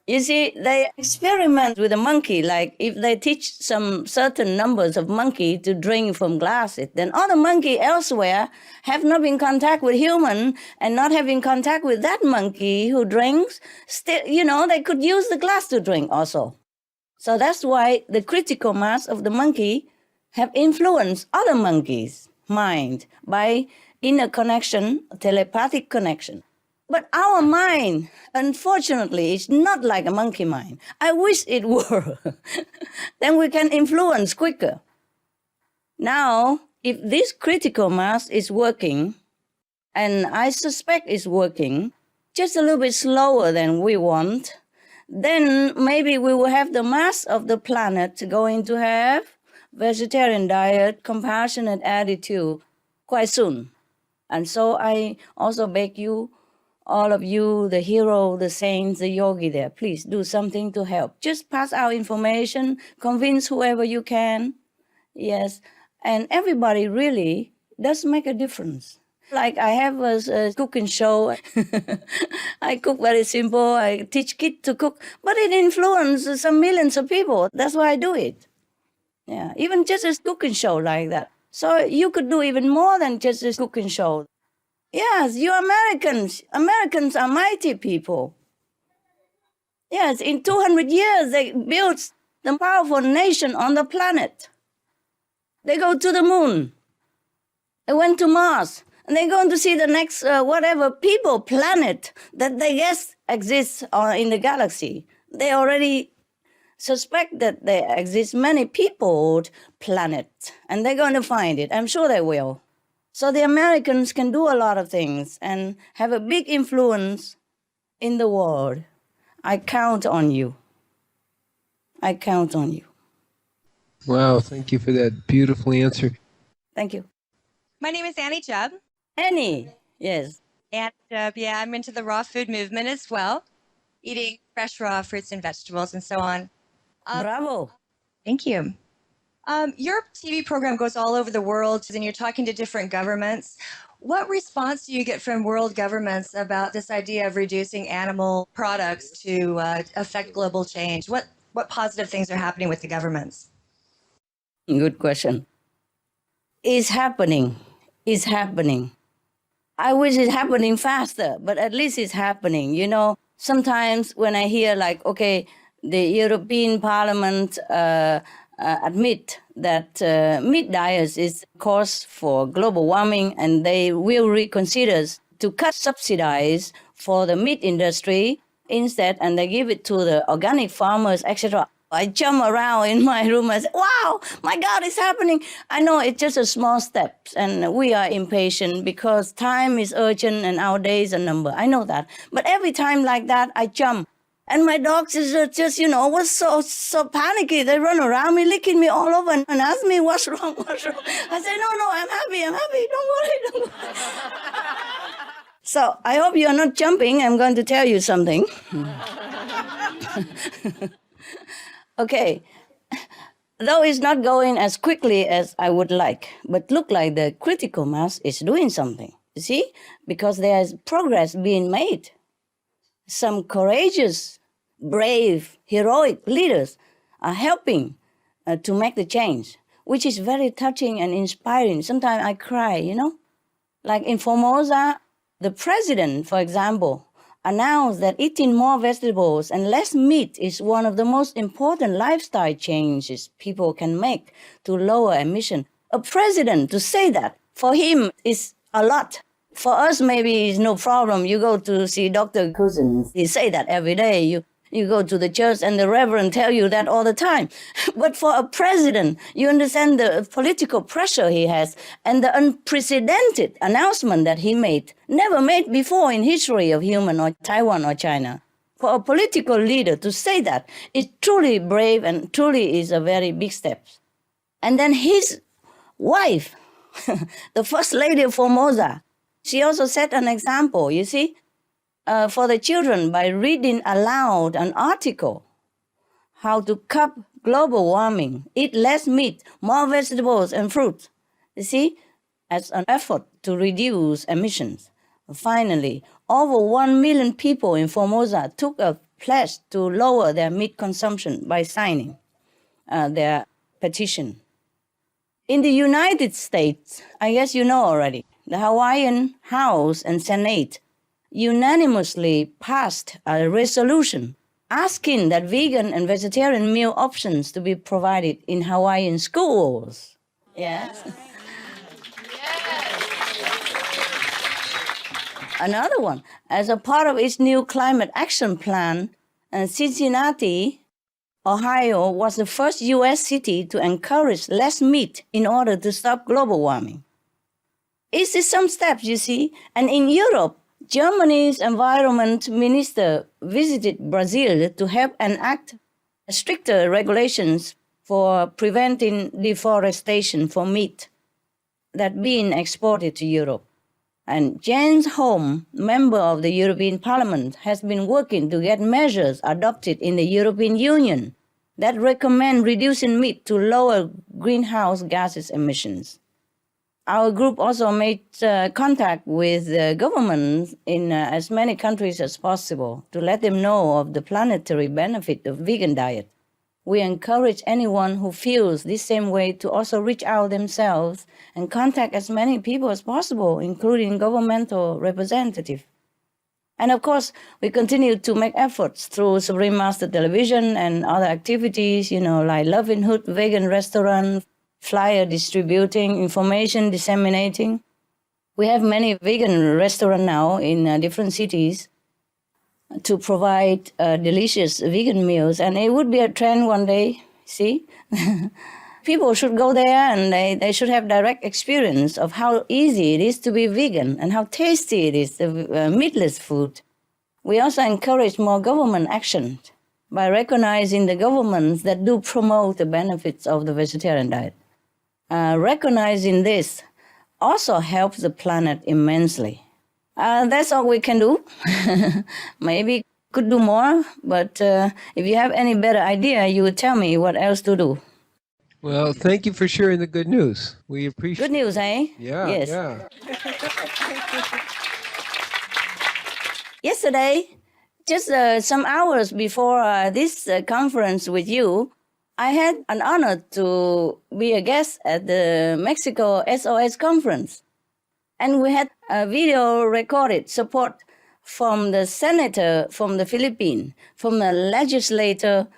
You see, they experiment with a monkey, like if they teach some certain numbers of monkey to drink from glasses, then other monkey elsewhere have not been in contact with human and not having contact with that monkey who drinks, still, they could use the glass to drink also. So that's why the critical mass of the monkey have influenced other monkeys' mind by inner connection, telepathic connection. But our mind, unfortunately, is not like a monkey mind. I wish it were. Then we can influence quicker. Now, if this critical mass is working, and I suspect it's working, just a little bit slower than we want, then maybe we will have the mass of the planet going to have vegetarian diet, compassionate attitude quite soon. And so I also beg you, all of you, the hero, the saints, the yogi there, please do something to help. Just pass out information, convince whoever you can. Yes, and everybody really does make a difference. Like I have a cooking show. I cook very simple. I teach kids to cook, but it influences some millions of people. That's why I do it. Yeah, even just a cooking show like that. So you could do even more than just a cooking show. Yes, you Americans. Americans are mighty people. Yes, in 200 years, they built the powerful nation on the planet. They go to the moon. They went to Mars. And they're going to see the next, planet that they guess exists in the galaxy. They already suspect that there exist many peopled planets. And they're going to find it. I'm sure they will. So the Americans can do a lot of things and have a big influence in the world. I count on you. I count on you. Wow, thank you for that beautiful answer. Thank you. My name is Annie Jubb. Annie, yes. And I'm into the raw food movement as well, eating fresh raw fruits and vegetables and so on. Bravo. Thank you. Your TV program goes all over the world, and you're talking to different governments. What response do you get from world governments about this idea of reducing animal products to affect global change? What positive things are happening with the governments? Good question. It's happening. It's happening. I wish it's happening faster, but at least it's happening. Sometimes when I hear the European Parliament admit that meat diet is cause for global warming, and they will reconsider to cut subsidies for the meat industry instead, and they give it to the organic farmers, etc. I jump around in my room and say, wow, my God, it's happening. I know it's just a small step, and we are impatient because time is urgent and our days are numbered. I know that. But every time like that, I jump. And my dogs is just, was so panicky. They run around me, licking me all over and ask me, what's wrong? I say, no, I'm happy. Don't worry. So I hope you're not jumping. I'm going to tell you something. Okay. Though it's not going as quickly as I would like, but look like the critical mass is doing something. You see? Because there's progress being made. some courageous, brave, heroic leaders are helping to make the change, which is very touching and inspiring. Sometimes I cry, Like in Formosa, the president, for example, announced that eating more vegetables and less meat is one of the most important lifestyle changes people can make to lower emission. A president to say that, for him, is a lot. For us, maybe it's no problem. You go to see Dr. Cousins. He say that every day. You go to the church and the reverend tell you that all the time. But for a president, you understand the political pressure he has and the unprecedented announcement that he made, never made before in history of human or Taiwan or China. For a political leader to say that is truly brave and truly is a very big step. And then his wife, the first lady of Formosa, she also set an example, you see, for the children by reading aloud an article, how to curb global warming, eat less meat, more vegetables and fruits, you see, as an effort to reduce emissions. Finally, over 1 million people in Formosa took a pledge to lower their meat consumption by signing their petition. In the United States, I guess you know already, the Hawaiian House and Senate unanimously passed a resolution asking that vegan and vegetarian meal options to be provided in Hawaiian schools. Yes. Another one, as a part of its new climate action plan, Cincinnati, Ohio was the first U.S. city to encourage less meat in order to stop global warming. It's some steps, you see, and in Europe, Germany's environment minister visited Brazil to help enact stricter regulations for preventing deforestation for meat that being exported to Europe. And Jens Holm, member of the European Parliament, has been working to get measures adopted in the European Union that recommend reducing meat to lower greenhouse gases emissions. Our group also made contact with governments in as many countries as possible to let them know of the planetary benefit of vegan diet. We encourage anyone who feels this same way to also reach out themselves and contact as many people as possible, including governmental representatives. And of course, we continue to make efforts through Supreme Master Television and other activities, like Loving Hood Vegan Restaurant, flyer distributing, information disseminating. We have many vegan restaurants now in different cities to provide delicious vegan meals. And it would be a trend one day, see? People should go there and they should have direct experience of how easy it is to be vegan and how tasty it is, the meatless food. We also encourage more government action by recognizing the governments that do promote the benefits of the vegetarian diet. Recognizing this also helps the planet immensely. That's all we can do. Maybe could do more, but if you have any better idea, you would tell me what else to do. Well, thank you for sharing the good news. We appreciate it. Good news, eh? Yeah, yes. yeah. Yesterday, just some hours before this conference with you, I had an honor to be a guest at the Mexico SOS conference. And we had a video recorded support from the senator from the Philippines, from the legislator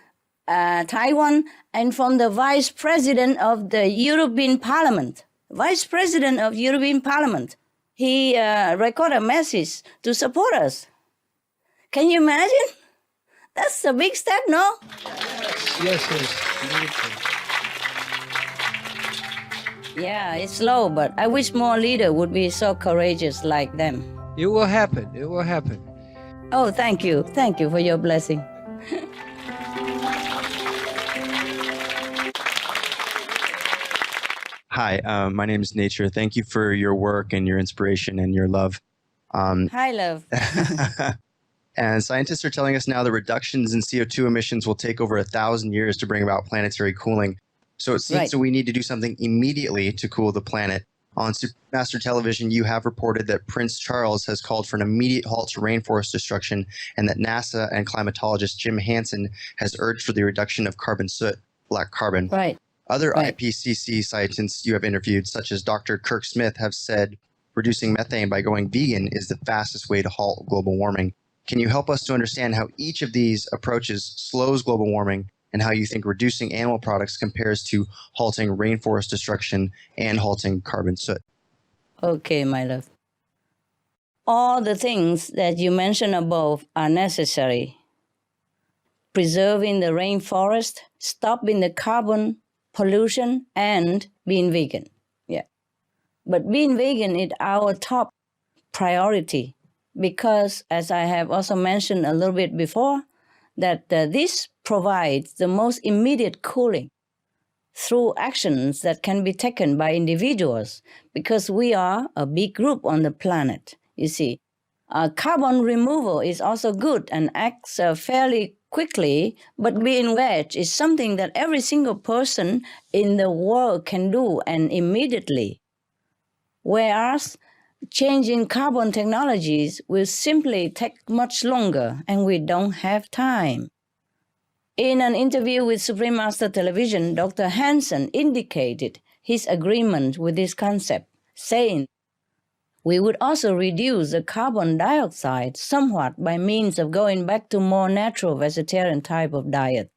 Taiwan, and from the vice president of the European Parliament. Vice president of European Parliament. He recorded a message to support us. Can you imagine? That's a big step, no? Yes. Yeah, it's slow, but I wish more leaders would be so courageous like them. It will happen. It will happen. Oh, thank you. Thank you for your blessing. Hi, my name is Nature. Thank you for your work and your inspiration and your love. Hi, love. And scientists are telling us now that reductions in CO2 emissions will take over 1,000 years to bring about planetary cooling. So it seems that we need to do something immediately to cool the planet. On Supreme Master Television, you have reported that Prince Charles has called for an immediate halt to rainforest destruction, and that NASA and climatologist Jim Hansen has urged for the reduction of carbon soot, black carbon. Right. Other Right. IPCC scientists you have interviewed, such as Dr. Kirk Smith, have said reducing methane by going vegan is the fastest way to halt global warming. Can you help us to understand how each of these approaches slows global warming, and how you think reducing animal products compares to halting rainforest destruction and halting carbon soot? Okay, my love. All the things that you mentioned above are necessary. Preserving the rainforest, stopping the carbon pollution, and being vegan. Yeah. But being vegan is our top priority because, as I have also mentioned a little bit before, that this provides the most immediate cooling through actions that can be taken by individuals because we are a big group on the planet, you see. Carbon removal is also good and acts fairly quickly, but being veg is something that every single person in the world can do and immediately. Whereas changing carbon technologies will simply take much longer and we don't have time. In an interview with Supreme Master Television, Dr. Hansen indicated his agreement with this concept, saying, we would also reduce the carbon dioxide somewhat by means of going back to more natural vegetarian type of diet,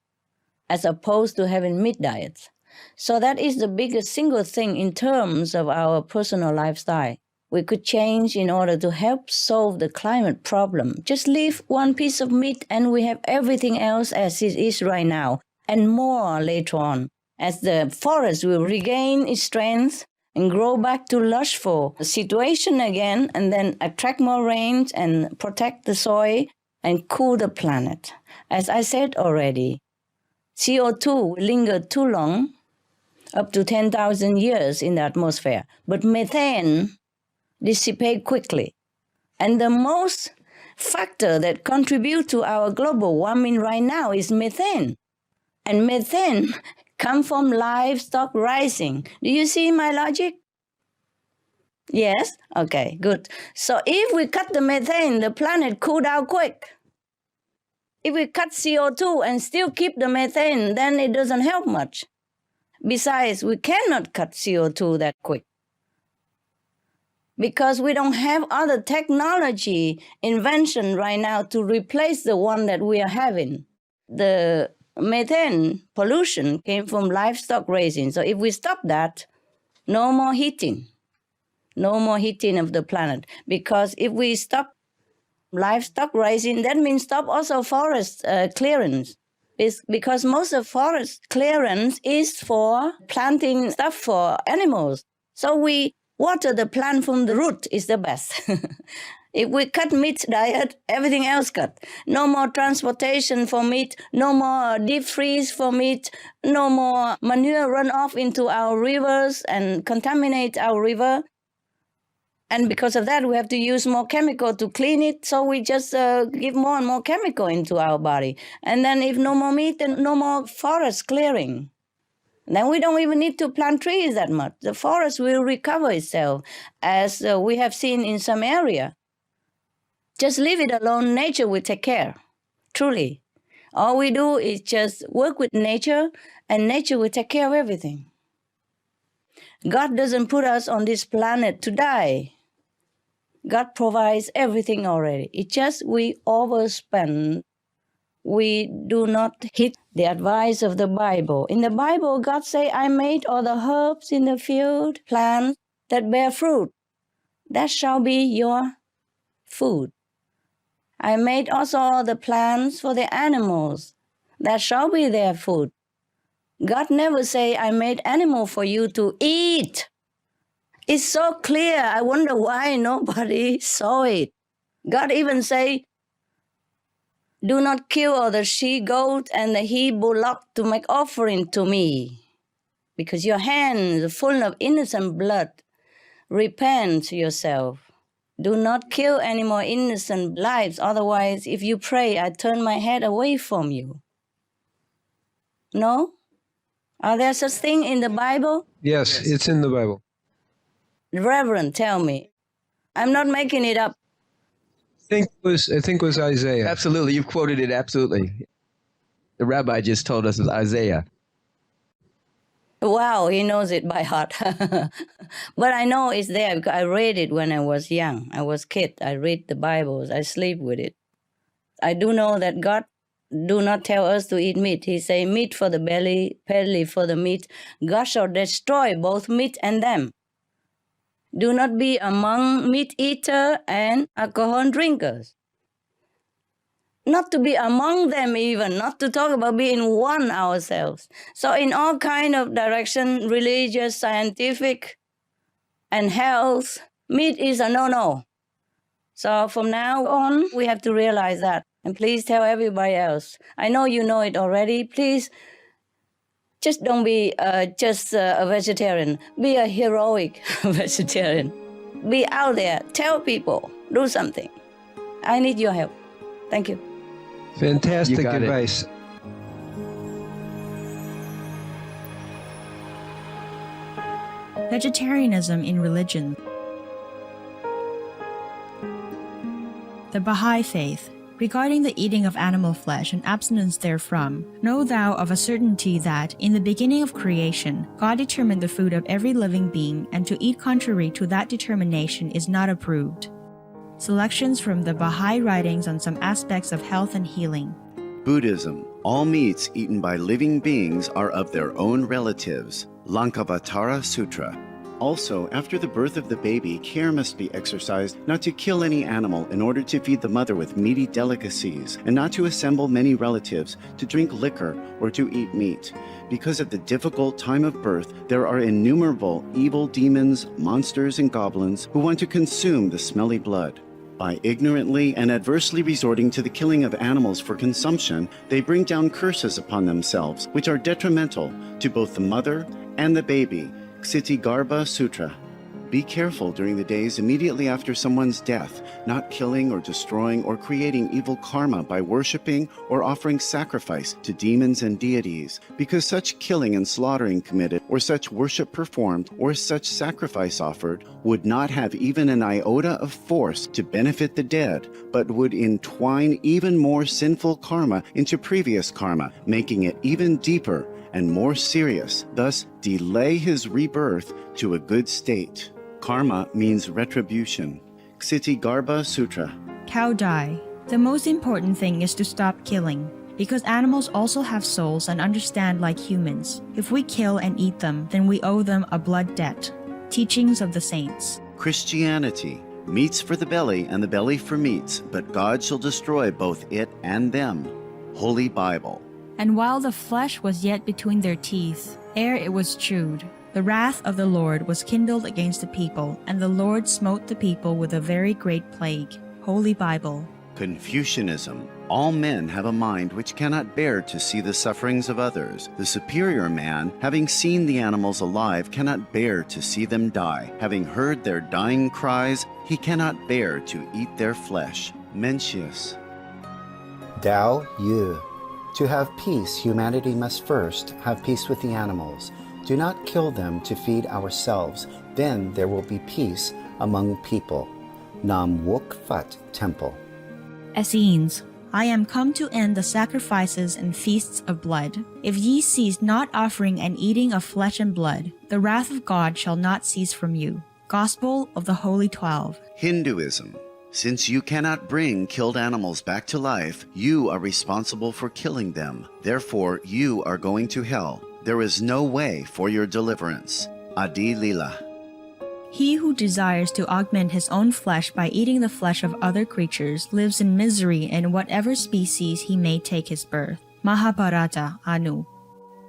as opposed to having meat diets. So that is the biggest single thing in terms of our personal lifestyle we could change in order to help solve the climate problem. Just leave one piece of meat and we have everything else as it is right now, and more later on, as the forest will regain its strength and grow back to lushful situation again, and then attract more rains and protect the soil and cool the planet. As I said already, CO2 will linger too long, up to 10,000 years in the atmosphere, but methane dissipate quickly. And the most factor that contribute to our global warming right now is methane. And methane come from livestock rising. Do you see my logic? Yes? Okay, good. So if we cut the methane, the planet cool down quick. If we cut CO2 and still keep the methane, then it doesn't help much. Besides, we cannot cut CO2 that quick because we don't have other technology invention right now to replace the one that we are having. The methane pollution came from livestock raising. So if we stop that, no more heating of the planet. Because if we stop livestock raising, that means stop also forest clearance. It's because most of forest clearance is for planting stuff for animals. So we water the plant from the root is the best. If we cut meat diet, everything else cut. No more transportation for meat, no more deep freeze for meat, no more manure run off into our rivers and contaminate our river. And because of that, we have to use more chemical to clean it. So we just give more and more chemical into our body. And then if no more meat, then no more forest clearing. Then we don't even need to plant trees that much. The forest will recover itself, as we have seen in some area. Just leave it alone. Nature will take care, truly. All we do is just work with nature, and nature will take care of everything. God doesn't put us on this planet to die. God provides everything already. It's just we overspend. We do not heed the advice of the Bible. In the Bible, God say, I made all the herbs in the field, plants that bear fruit. That shall be your food. I made also all the plants for the animals. That shall be their food. God never say, I made animal for you to eat. It's so clear. I wonder why nobody saw it. God even say, do not kill all the she-goat and the he-bullock to make offering to me, because your hands are full of innocent blood. Repent yourself. Do not kill any more innocent lives. Otherwise, if you pray, I turn my head away from you. No? Are there such things in the Bible? Yes, it's in the Bible. Reverend tell me. I'm not making it up. I think it was Isaiah. Absolutely, you've quoted it absolutely. The rabbi just told us it's Isaiah. Wow, he knows it by heart. But I know it's there because I read it when I was young. I was a kid. I read the Bibles. I sleep with it. I do know that God do not tell us to eat meat. He say meat for the belly for the meat. God shall destroy both meat and them. Do not be among meat eater and alcohol drinkers. Not to be among them even, not to talk about being one ourselves. So in all kind of direction, religious, scientific, and health, meat is a no-no. So from now on, we have to realize that. And please tell everybody else. I know you know it already. Please just don't be just a vegetarian. Be a heroic vegetarian. Be out there. Tell people. Do something. I need your help. Thank you. Fantastic advice. Vegetarianism in religion. The Baha'i Faith. Regarding the eating of animal flesh and abstinence therefrom, know thou of a certainty that, in the beginning of creation, God determined the food of every living being, and to eat contrary to that determination is not approved. Selections from the Baha'i writings on some aspects of health and healing. Buddhism. All meats eaten by living beings are of their own relatives. Lankavatara Sutra. Also, after the birth of the baby, care must be exercised not to kill any animal in order to feed the mother with meaty delicacies, and not to assemble many relatives to drink liquor or to eat meat. Because at the difficult time of birth, there are innumerable evil demons, monsters, and goblins who want to consume the smelly blood. By ignorantly and adversely resorting to the killing of animals for consumption, they bring down curses upon themselves, which are detrimental to both the mother and the baby. Ksitigarbha Sutra. Be careful during the days immediately after someone's death, not killing or destroying or creating evil karma by worshiping or offering sacrifice to demons and deities, because such killing and slaughtering committed, or such worship performed, or such sacrifice offered, would not have even an iota of force to benefit the dead, but would entwine even more sinful karma into previous karma, making it even deeper and more serious, thus delay his rebirth to a good state. Karma means retribution. Ksitigarbha Sutra. Cow die. The most important thing is to stop killing, because animals also have souls and understand like humans. If we kill and eat them, then we owe them a blood debt. Teachings of the Saints. Christianity. Meats for the belly and the belly for meats, but God shall destroy both it and them. Holy Bible. And while the flesh was yet between their teeth, ere it was chewed, the wrath of the Lord was kindled against the people, and the Lord smote the people with a very great plague. Holy Bible. Confucianism. All men have a mind which cannot bear to see the sufferings of others. The superior man, having seen the animals alive, cannot bear to see them die. Having heard their dying cries, he cannot bear to eat their flesh. Mencius. Tao Yu. To have peace, humanity must first have peace with the animals. Do not kill them to feed ourselves. Then there will be peace among people. Nam Wook Fat Temple. Essenes. I am come to end the sacrifices and feasts of blood. If ye cease not offering and eating of flesh and blood, the wrath of God shall not cease from you. Gospel of the Holy 12. Hinduism. Since you cannot bring killed animals back to life, you are responsible for killing them. Therefore, you are going to hell. There is no way for your deliverance. Adi Lila. He who desires to augment his own flesh by eating the flesh of other creatures lives in misery in whatever species he may take his birth. Mahabharata Anu.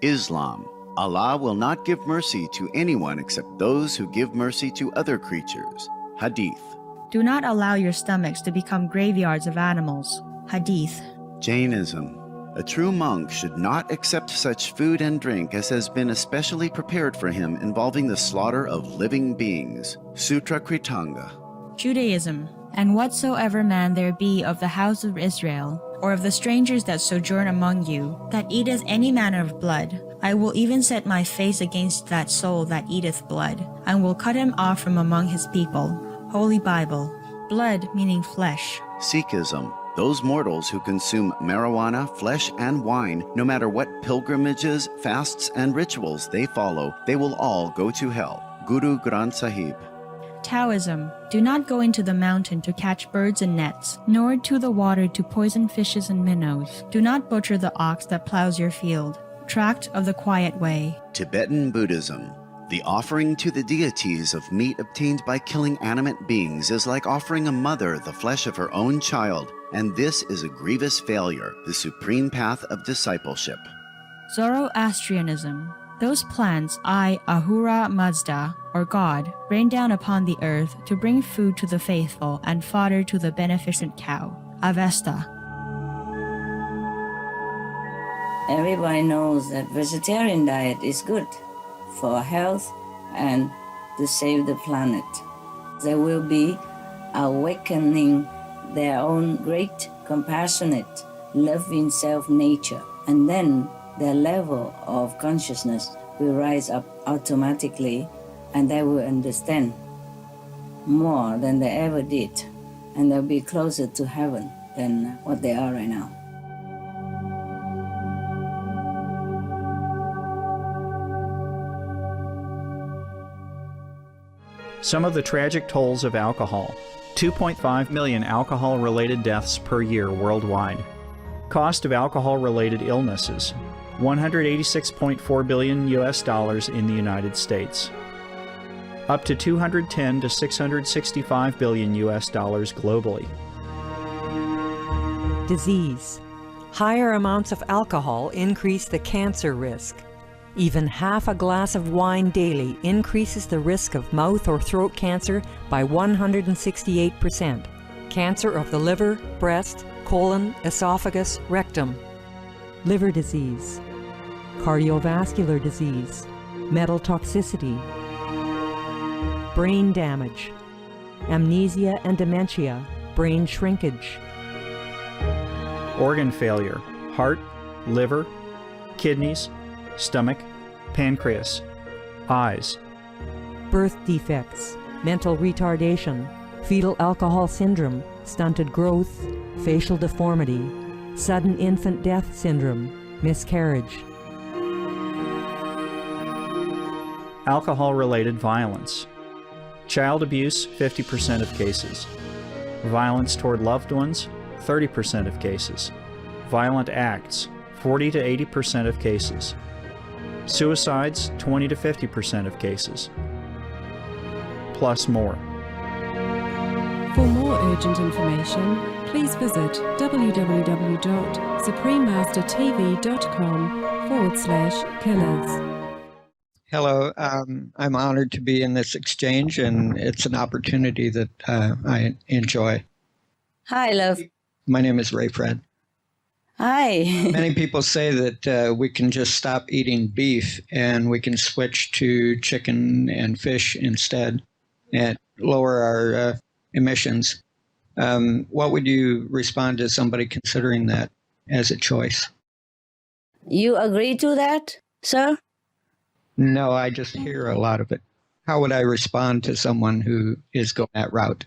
Islam. Allah will not give mercy to anyone except those who give mercy to other creatures. Hadith. Do not allow your stomachs to become graveyards of animals. Hadith. Jainism. A true monk should not accept such food and drink as has been especially prepared for him involving the slaughter of living beings. Sutra Kritanga. Judaism. And whatsoever man there be of the house of Israel, or of the strangers that sojourn among you, that eateth any manner of blood, I will even set my face against that soul that eateth blood, and will cut him off from among his people. Holy Bible. Blood meaning flesh. Sikhism. Those mortals who consume marijuana, flesh, and wine, no matter what pilgrimages, fasts, and rituals they follow, they will all go to hell. Guru Granth Sahib. Taoism. Do not go into the mountain to catch birds and nets, nor to the water to poison fishes and minnows. Do not butcher the ox that plows your field. Tract of the Quiet Way. Tibetan Buddhism. The offering to the deities of meat obtained by killing animate beings is like offering a mother the flesh of her own child, and this is a grievous failure, the supreme path of discipleship. Zoroastrianism. Those plants I, Ahura Mazda, or God, rain down upon the earth to bring food to the faithful and fodder to the beneficent cow. Avesta. Everybody knows that vegetarian diet is good for health and to save the planet. They will be awakening their own great, compassionate, loving self-nature, and then their level of consciousness will rise up automatically, and they will understand more than they ever did, and they'll be closer to heaven than what they are right now. Some of the tragic tolls of alcohol. 2.5 million alcohol-related deaths per year worldwide. Cost of alcohol-related illnesses. $186.4 billion in the United States. Up to $210 to $665 billion globally. Disease. Higher amounts of alcohol increase the cancer risk. Even half a glass of wine daily increases the risk of mouth or throat cancer by 168%. Cancer of the liver, breast, colon, esophagus, rectum. Liver disease. Cardiovascular disease. Metal toxicity. Brain damage. Amnesia and dementia. Brain shrinkage. Organ failure. Heart, liver, kidneys, stomach, pancreas, eyes. Birth defects, mental retardation, fetal alcohol syndrome, stunted growth, facial deformity, sudden infant death syndrome, miscarriage. Alcohol-related violence. Child abuse, 50% of cases. Violence toward loved ones, 30% of cases. Violent acts, 40 to 80% of cases. Suicides, 20 to 50% of cases. Plus more. For more urgent information, please visit www.suprememastertv.com/killers. Hello, I'm honored to be in this exchange, and it's an opportunity that I enjoy. Hi, love. My name is Ray Fred. Hi. Many people say that we can just stop eating beef and we can switch to chicken and fish instead and lower our emissions. What would you respond to somebody considering that as a choice? You agree to that, sir? No, I just hear a lot of it. How would I respond to someone who is going that route?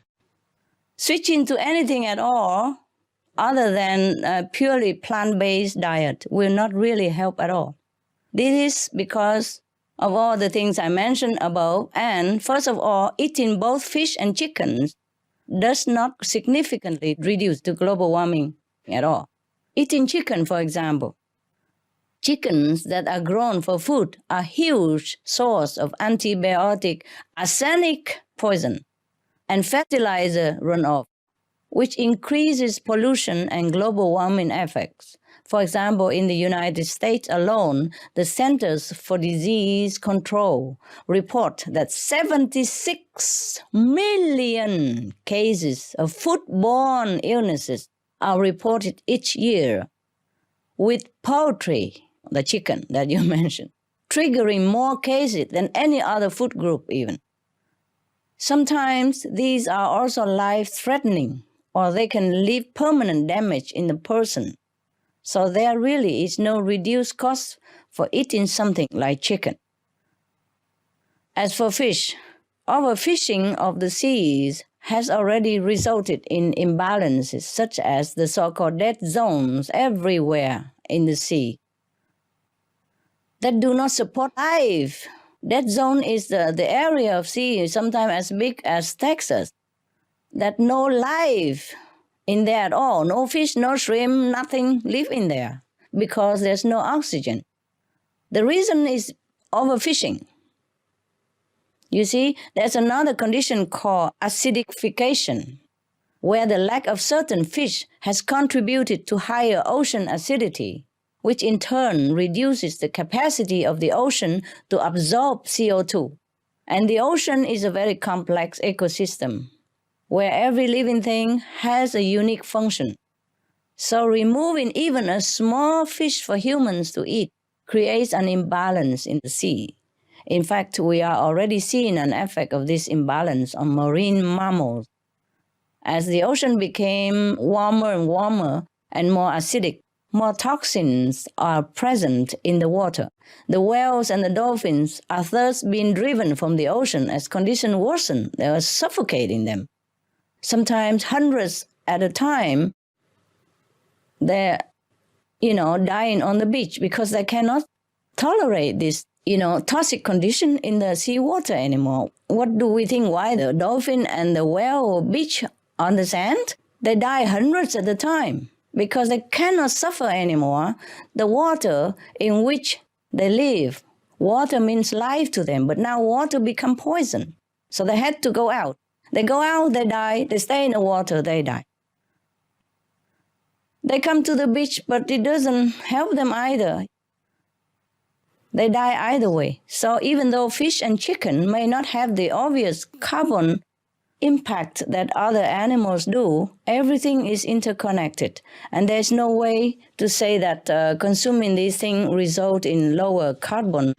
Switching to anything at all other than a purely plant-based diet will not really help at all. This is because of all the things I mentioned above, and first of all, eating both fish and chickens does not significantly reduce the global warming at all. Eating chicken, for example. Chickens that are grown for food are a huge source of antibiotic arsenic poison and fertilizer runoff, which increases pollution and global warming effects. For example, in the United States alone, the Centers for Disease Control report that 76 million cases of foodborne illnesses are reported each year, with poultry, the chicken that you mentioned, triggering more cases than any other food group even. Sometimes these are also life-threatening, or they can leave permanent damage in the person. So there really is no reduced cost for eating something like chicken. As for fish, overfishing of the seas has already resulted in imbalances such as the so-called dead zones everywhere in the sea that do not support life. Dead zone is the area of sea, sometimes as big as Texas, that no life in there at all. No fish, no shrimp, nothing live in there because there's no oxygen. The reason is overfishing. You see, there's another condition called acidification, where the lack of certain fish has contributed to higher ocean acidity, which in turn reduces the capacity of the ocean to absorb CO2. And the ocean is a very complex ecosystem, where every living thing has a unique function. So removing even a small fish for humans to eat creates an imbalance in the sea. In fact, we are already seeing an effect of this imbalance on marine mammals. As the ocean became warmer and warmer and more acidic, more toxins are present in the water. The whales and the dolphins are thus being driven from the ocean as conditions worsen. They are suffocating them. Sometimes hundreds at a time, they're, dying on the beach because they cannot tolerate this, toxic condition in the seawater anymore. What do we think? Why the dolphin and the whale beach on the sand? They die hundreds at a time because they cannot suffer anymore the water in which they live. Water means life to them, but now water become poison. So they had to go out. They go out, they die. They stay in the water, they die. They come to the beach, but it doesn't help them either. They die either way. So even though fish and chicken may not have the obvious carbon impact that other animals do, everything is interconnected. And there's no way to say that consuming these things result in lower carbon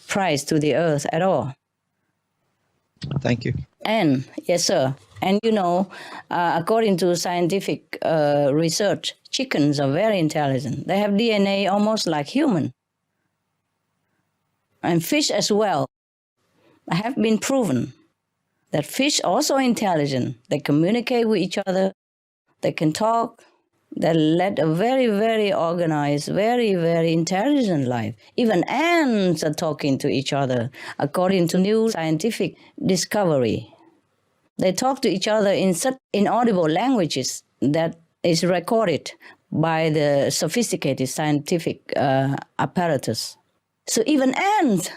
price to the earth at all. Thank you. And, yes, sir. And, according to scientific research, chickens are very intelligent. They have DNA almost like human. And fish as well. It have been proven that fish also intelligent. They communicate with each other. They can talk. They led a very, very organized, very, very intelligent life. Even ants are talking to each other, according to new scientific discovery. They talk to each other in such inaudible languages that is recorded by the sophisticated scientific apparatus. So even ants,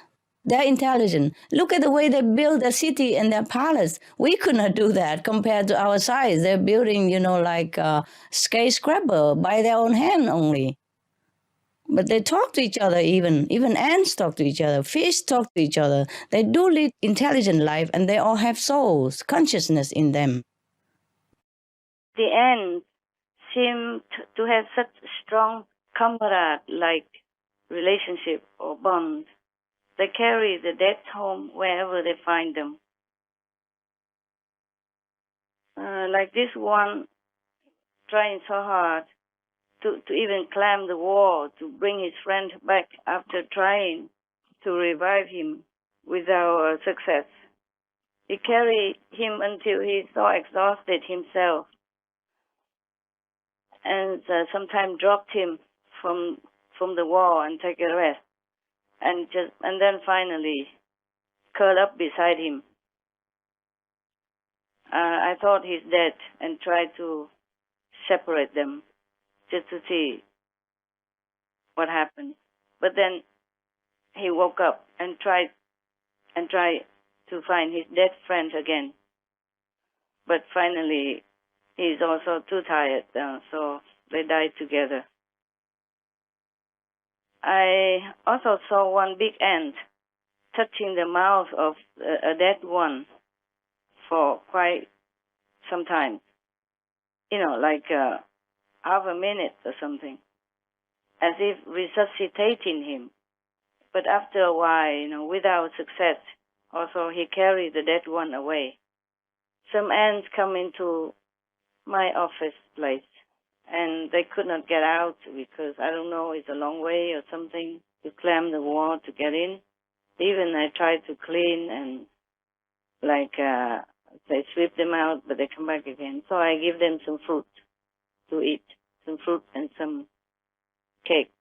they're intelligent. Look at the way they build a city and their palace. We could not do that compared to our size. They're building, like a skyscraper by their own hand only. But they talk to each other even. Even ants talk to each other. Fish talk to each other. They do lead intelligent life and they all have souls, consciousness in them. The ants seem to have such strong comrade-like relationship or bond. They carry the dead home wherever they find them. Like this one trying so hard to even climb the wall to bring his friend back after trying to revive him without success. He carried him until he so exhausted himself and sometimes dropped him from the wall and take a rest. And then finally curled up beside him. I thought he's dead and tried to separate them just to see what happened. But then he woke up and tried to find his dead friend again. But finally he's also too tired, so they died together. I also saw one big ant touching the mouth of a dead one for quite some time. Like half a minute or something, as if resuscitating him. But after a while, without success, also he carried the dead one away. Some ants come into my office place and they could not get out because, I don't know, it's a long way or something to climb the wall to get in. Even I tried to clean and they sweep them out, but they come back again. So I give them some fruit to eat, some fruit and some cake.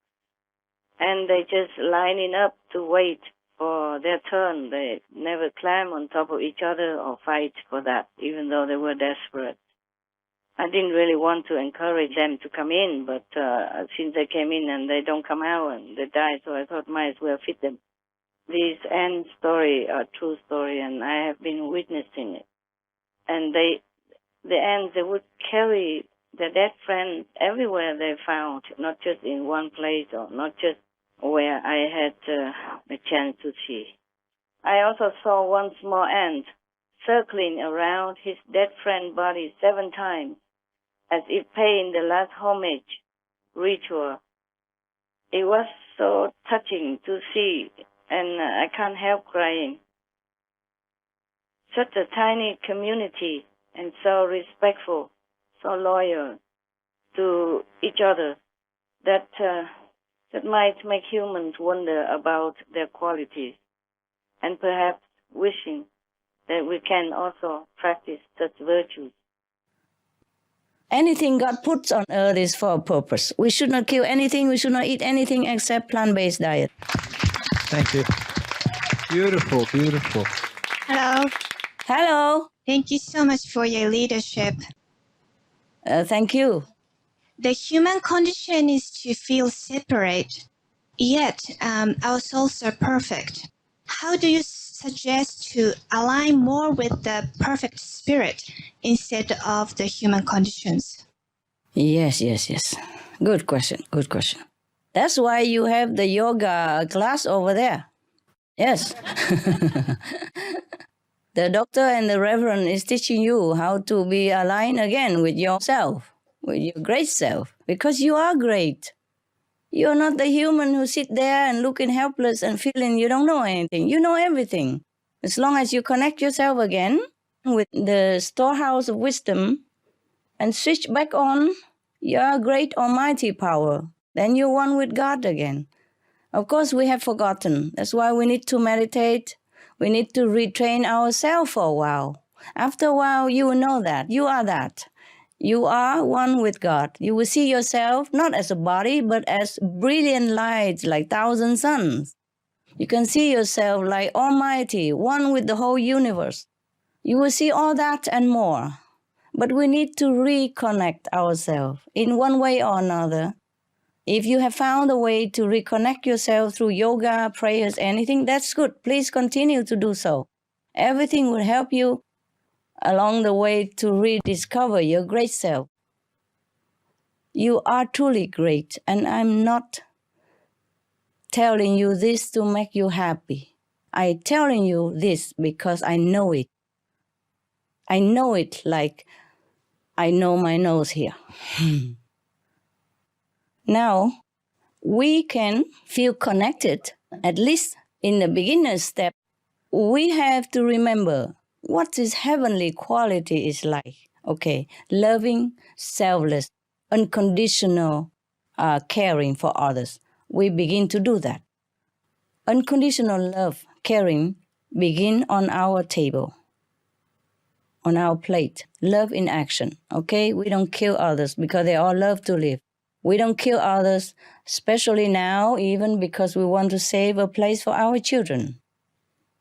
And they just lining up to wait for their turn. They never climb on top of each other or fight for that, even though they were desperate. I didn't really want to encourage them to come in, but since they came in and they don't come out and they die, so I thought might as well feed them. These end story are true story, and I have been witnessing it. And the ants, they would carry their dead friends everywhere they found, not just in one place or not just where I had a chance to see. I also saw one small ant circling around his dead friend's body 7 times, as if paying the last homage ritual. It was so touching to see, and I can't help crying. Such a tiny community, and so respectful, so loyal to each other, that might make humans wonder about their qualities, and perhaps wishing that we can also practice such virtues. Anything God puts on earth is for a purpose. We should not kill anything. We should not eat anything except plant-based diet. Thank you. Beautiful, beautiful. Hello. Hello. Thank you so much for your leadership. Thank you. The human condition is to feel separate, yet our souls are perfect. How do you suggest to align more with the perfect spirit instead of the human conditions? Yes. Good question. That's why you have the yoga class over there. Yes. The doctor and the reverend is teaching you how to be aligned again with yourself, with your great self, because you are great. You're not the human who sit there and looking helpless and feeling you don't know anything. You know everything. As long as you connect yourself again with the storehouse of wisdom and switch back on your great almighty power, then you're one with God again. Of course, we have forgotten. That's why we need to meditate. We need to retrain ourselves for a while. After a while, you will know that. You are that. You are one with God. You will see yourself not as a body, but as brilliant lights like 1,000 suns. You can see yourself like Almighty, one with the whole universe. You will see all that and more. But we need to reconnect ourselves in one way or another. If you have found a way to reconnect yourself through yoga, prayers, anything, that's good. Please continue to do so. Everything will help you along the way to rediscover your great self. You are truly great, and I'm not telling you this to make you happy. I'm telling you this because I know it. I know it like I know my nose here. Now, we can feel connected, at least in the beginner's step. We have to remember what this heavenly quality is like. Okay, loving, selfless, unconditional caring for others. We begin to do that. Unconditional love, caring, begin on our table, on our plate. Love in action, okay? We don't kill others because they all love to live. We don't kill others, especially now, even because we want to save a place for our children.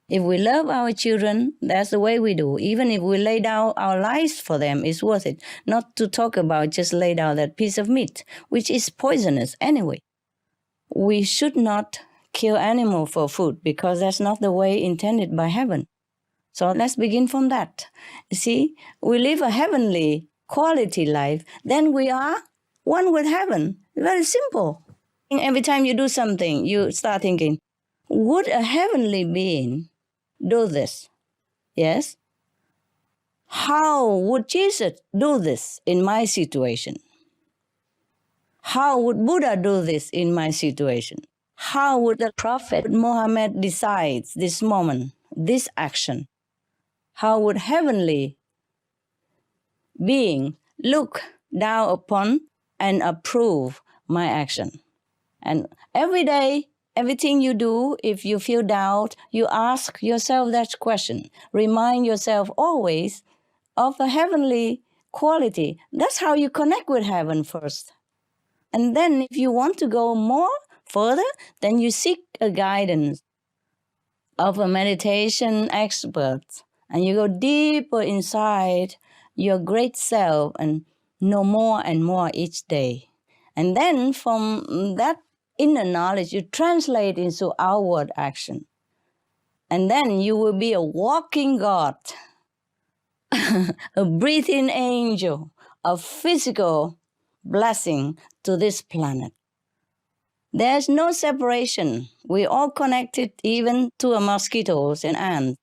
If we love our children, that's the way we do. Even if we lay down our lives for them, it's worth it. Not to talk about just lay down that piece of meat, which is poisonous anyway. We should not kill animal for food because that's not the way intended by heaven. So let's begin from that. You see, we live a heavenly quality life, then we are one with heaven. Very simple. Every time you do something, you start thinking, would a heavenly being do this? Yes? How would Jesus do this in my situation? How would Buddha do this in my situation? How would the Prophet Muhammad decide this moment, this action? How would heavenly being look down upon and approve my action. And every day, everything you do, if you feel doubt, you ask yourself that question. Remind yourself always of a heavenly quality. That's how you connect with heaven first. And then if you want to go more further, then you seek a guidance of a meditation expert. And you go deeper inside your great self and know more and more each day. And then from that inner knowledge, you translate into outward action. And then you will be a walking God, a breathing angel, a physical blessing to this planet. There's no separation. We're all connected, even to mosquitoes and ants.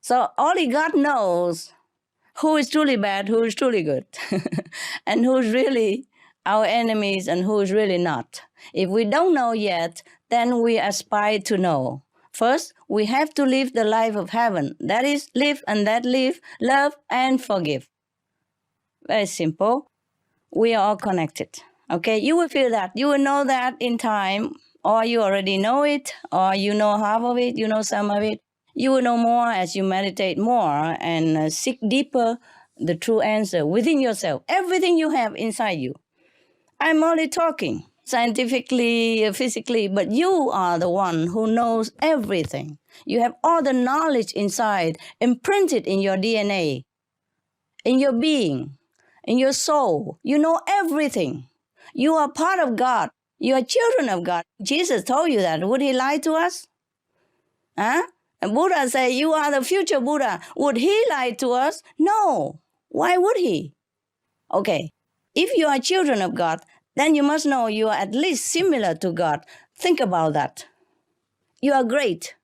So only God knows who is truly bad, who is truly good, and who's really our enemies and who's really not. If we don't know yet, then we aspire to know. First, we have to live the life of heaven. That is, live and let live, love and forgive. Very simple. We are all connected. Okay, you will feel that. You will know that in time, or you already know it, or you know half of it, you know some of it. You will know more as you meditate more and seek deeper the true answer within yourself, everything you have inside you. I'm only talking scientifically, physically, but you are the one who knows everything. You have all the knowledge inside, imprinted in your DNA, in your being, in your soul. You know everything. You are part of God. You are children of God. Jesus told you that. Would he lie to us? Huh? And Buddha said, you are the future Buddha. Would he lie to us? No. Why would he? Okay. If you are children of God, then you must know you are at least similar to God. Think about that. You are great.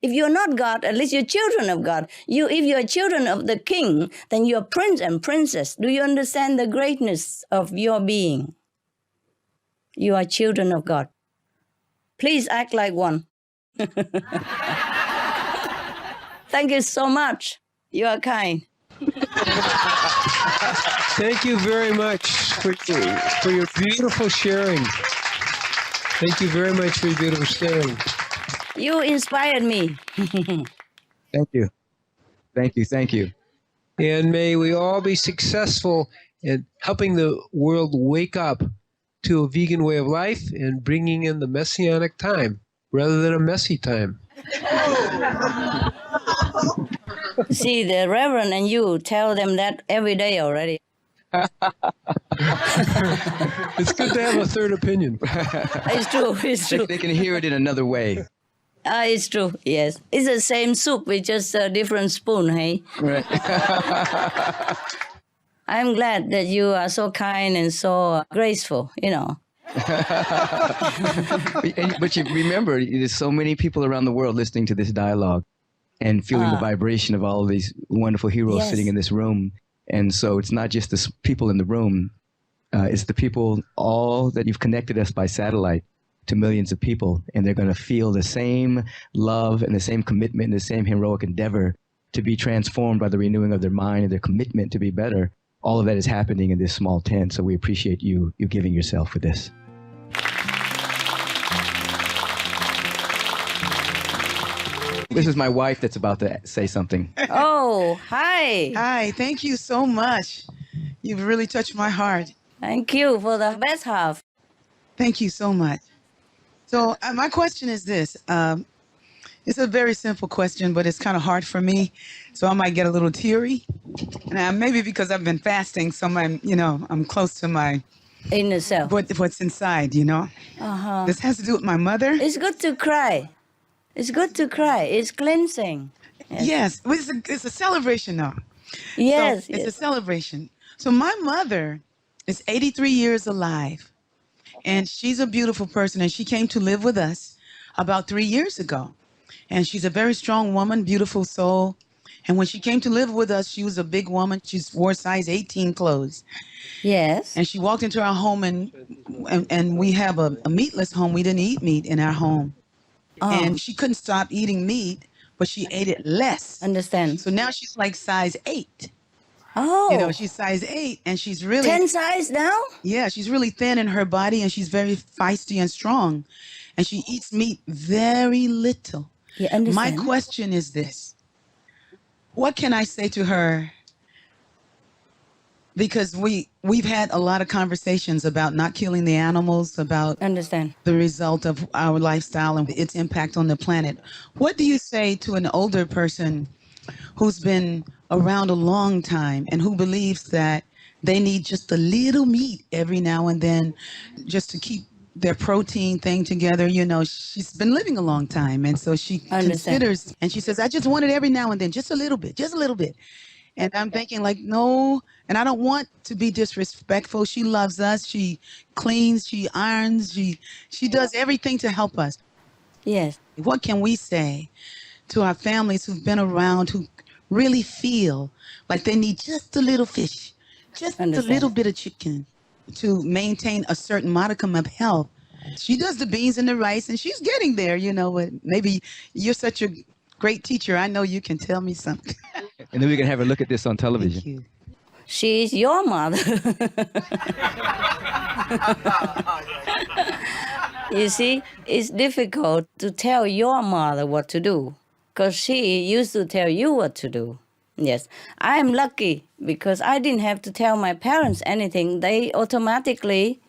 If you're not God, at least you're children of God. If you're children of the king, then you're prince and princess. Do you understand the greatness of your being? You are children of God. Please act like one. Thank you so much. You are kind. Thank you very much for your beautiful sharing. Thank you very much for your beautiful sharing. You inspired me. Thank you. Thank you. Thank you. And may we all be successful in helping the world wake up to a vegan way of life and bringing in the messianic time rather than a messy time. See, the Reverend and you tell them that every day already. It's good to have a third opinion. It's true. It's true. They can hear it in another way. It's true. Yes, it's the same soup with just a different spoon. Hey. Right. I'm glad that you are so kind and so graceful. You know. But you remember, there's so many people around the world listening to this dialogue and feeling the vibration of all of these wonderful heroes sitting in this room. And so it's not just the people in the room, it's the people all that you've connected us by satellite to millions of people. And they're going to feel the same love and the same commitment and the same heroic endeavor to be transformed by the renewing of their mind and their commitment to be better. All of that is happening in this small tent. So we appreciate you giving yourself for this. This is my wife that's about to say something. Oh, hi. Hi, thank you so much. You've really touched my heart. Thank you for the best half. Thank you so much. So my question is this. It's a very simple question, but it's kind of hard for me. So I might get a little teary. And maybe because I've been fasting, so I'm close to my inner self. What's inside, you know? Uh-huh. This has to do with my mother. It's good to cry. It's good to cry. It's cleansing. Yes. It's a celebration, though. Yes. So it's a celebration. So my mother is 83 years alive, and she's a beautiful person, and she came to live with us about 3 years ago. And she's a very strong woman, beautiful soul. And when she came to live with us, she was a big woman. She wore size 18 clothes. Yes. And she walked into our home, and we have a meatless home. We didn't eat meat in our home. Oh. And she couldn't stop eating meat, but she ate it less. Understand. So now she's like size 8. Oh. You know, she's size 8 and she's really 10 size now? Yeah, she's really thin in her body and she's very feisty and strong. And she eats meat very little. You understand? My question is this. What can I say to her? Because we've had a lot of conversations about not killing the animals, about the result of our lifestyle and its impact on the planet. What do you say to an older person who's been around a long time and who believes that they need just a little meat every now and then just to keep their protein thing together? You know, she's been living a long time, and so she considers, and she says, I just want it every now and then, just a little bit, just a little bit. And I'm thinking like, no, and I don't want to be disrespectful. She loves us. She cleans, she irons, she does everything to help us. Yes. What can we say to our families who've been around, who really feel like they need just a little fish, just a little bit of chicken to maintain a certain modicum of health? She does the beans and the rice, and she's getting there, you know, but maybe you're such a great teacher. I know you can tell me something. And then we can have a look at this on television. She's your mother. You see, it's difficult to tell your mother what to do because she used to tell you what to do. Yes, I'm lucky because I didn't have to tell my parents anything. They automatically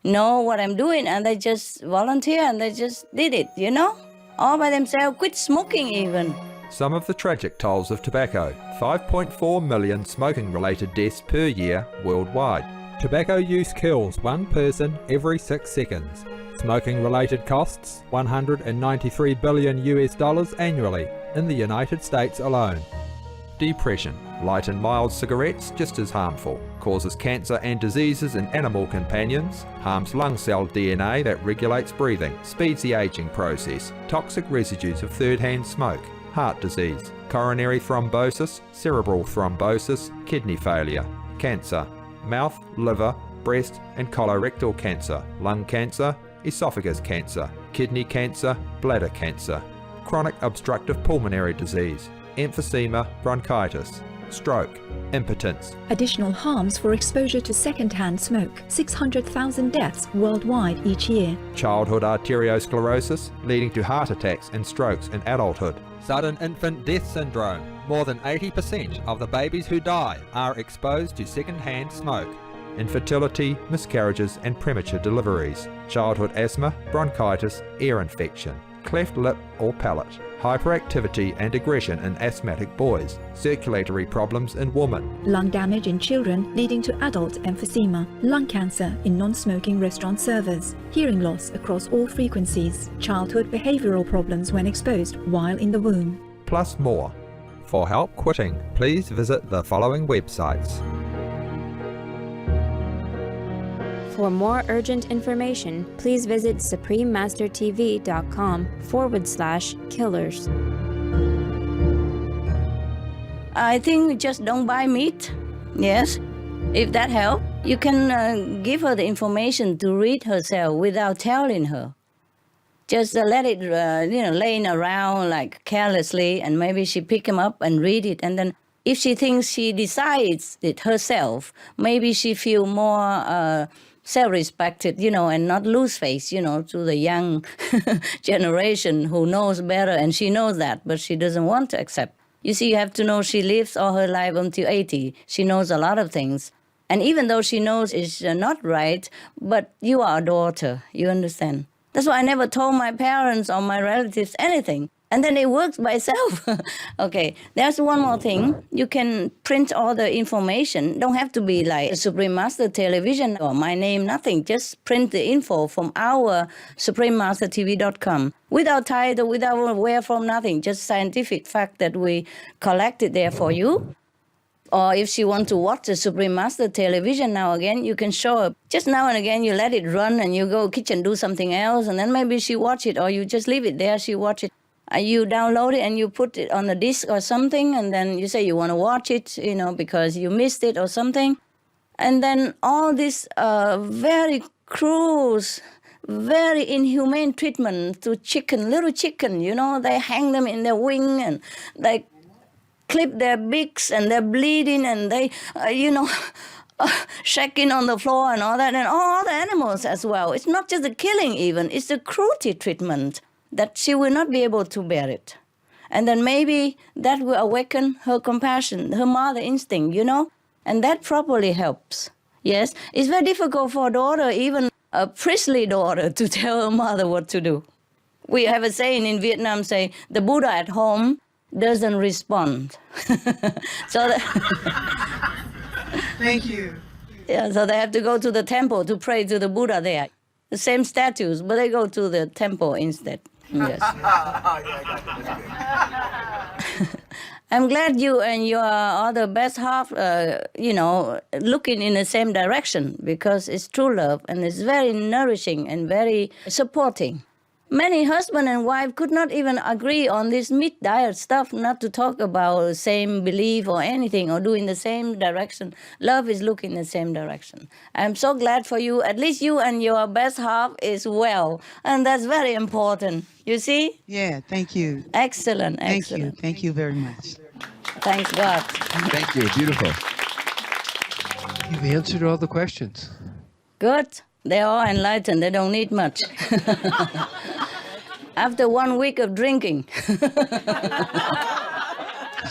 know what I'm doing and they just volunteer and they just did it, you know, all by themselves, quit smoking even. Some of the tragic tolls of tobacco: 5.4 million smoking-related deaths per year worldwide. Tobacco use kills one person every 6 seconds. Smoking-related costs $193 billion annually in the United States alone. Depression: light and mild cigarettes just as harmful. Causes cancer and diseases in animal companions. Harms lung cell DNA that regulates breathing. Speeds the aging process. Toxic residues of third-hand smoke. Heart disease, coronary thrombosis, cerebral thrombosis, kidney failure, cancer, mouth, liver, breast and colorectal cancer, lung cancer, esophagus cancer, kidney cancer, bladder cancer, chronic obstructive pulmonary disease, emphysema, bronchitis, stroke, impotence. Additional harms for exposure to second-hand smoke: 600,000 deaths worldwide each year. Childhood arteriosclerosis, leading to heart attacks and strokes in adulthood. Sudden infant death syndrome. More than 80% of the babies who die are exposed to second-hand smoke. Infertility, miscarriages and premature deliveries. Childhood asthma, bronchitis, ear infection, cleft lip or palate. Hyperactivity and aggression in asthmatic boys. Circulatory problems in women. Lung damage in children leading to adult emphysema. Lung cancer in non-smoking restaurant servers. Hearing loss across all frequencies. Childhood behavioral problems when exposed while in the womb. Plus more. For help quitting, please visit the following websites. For more urgent information, please visit suprememastertv.com/killers. I think just don't buy meat. Yes. If that helps, you can give her the information to read herself without telling her. Just let it, laying around like carelessly, and maybe she pick him up and read it. And then if she thinks she decides it herself, maybe she feel more self-respected, and not lose face, to the young generation who knows better, and she knows that, but she doesn't want to accept. You see, you have to know she lives all her life until 80. She knows a lot of things. And even though she knows it's not right, but you are a daughter, you understand? That's why I never told my parents or my relatives anything. And then it works by itself. Okay, there's one more thing. You can print all the information. Don't have to be like Supreme Master Television or my name, nothing. Just print the info from our suprememastertv.com. Without title, without where from, nothing. Just scientific fact that we collected there for you. Or if she wants to watch the Supreme Master Television now again, you can show her. Just now and again, you let it run and you go kitchen, do something else, and then maybe she watch it, or you just leave it there, she watch it. You download it and you put it on a disc or something, and then you say you want to watch it, because you missed it or something. And then all this very cruel, very inhumane treatment to chicken, little chicken, they hang them in their wing and like clip their beaks and they're bleeding and they, shaking on the floor and all that, and all the animals as well. It's not just the killing even, it's the cruelty treatment that she will not be able to bear it. And then maybe that will awaken her compassion, her mother instinct, and that probably helps. Yes, it's very difficult for a daughter, even a priestly daughter, to tell her mother what to do. We have a saying in Vietnam, say, the Buddha at home doesn't respond. So Thank you. Yeah, so they have to go to the temple to pray to the Buddha there. The same statues, but they go to the temple instead. Yes. I'm glad you and your other best half, looking in the same direction, because it's true love and it's very nourishing and very supporting. Many husband and wife could not even agree on this meat diet stuff, not to talk about the same belief or anything or do in the same direction. Love is looking in the same direction. I'm so glad for you. At least you and your best half is well. And that's very important. You see? Yeah, thank you. Excellent, excellent. Thank you very much. Thanks God. Thank you. Beautiful. You've answered all the questions. Good. They're all enlightened. They don't need much. After 1 week of drinking.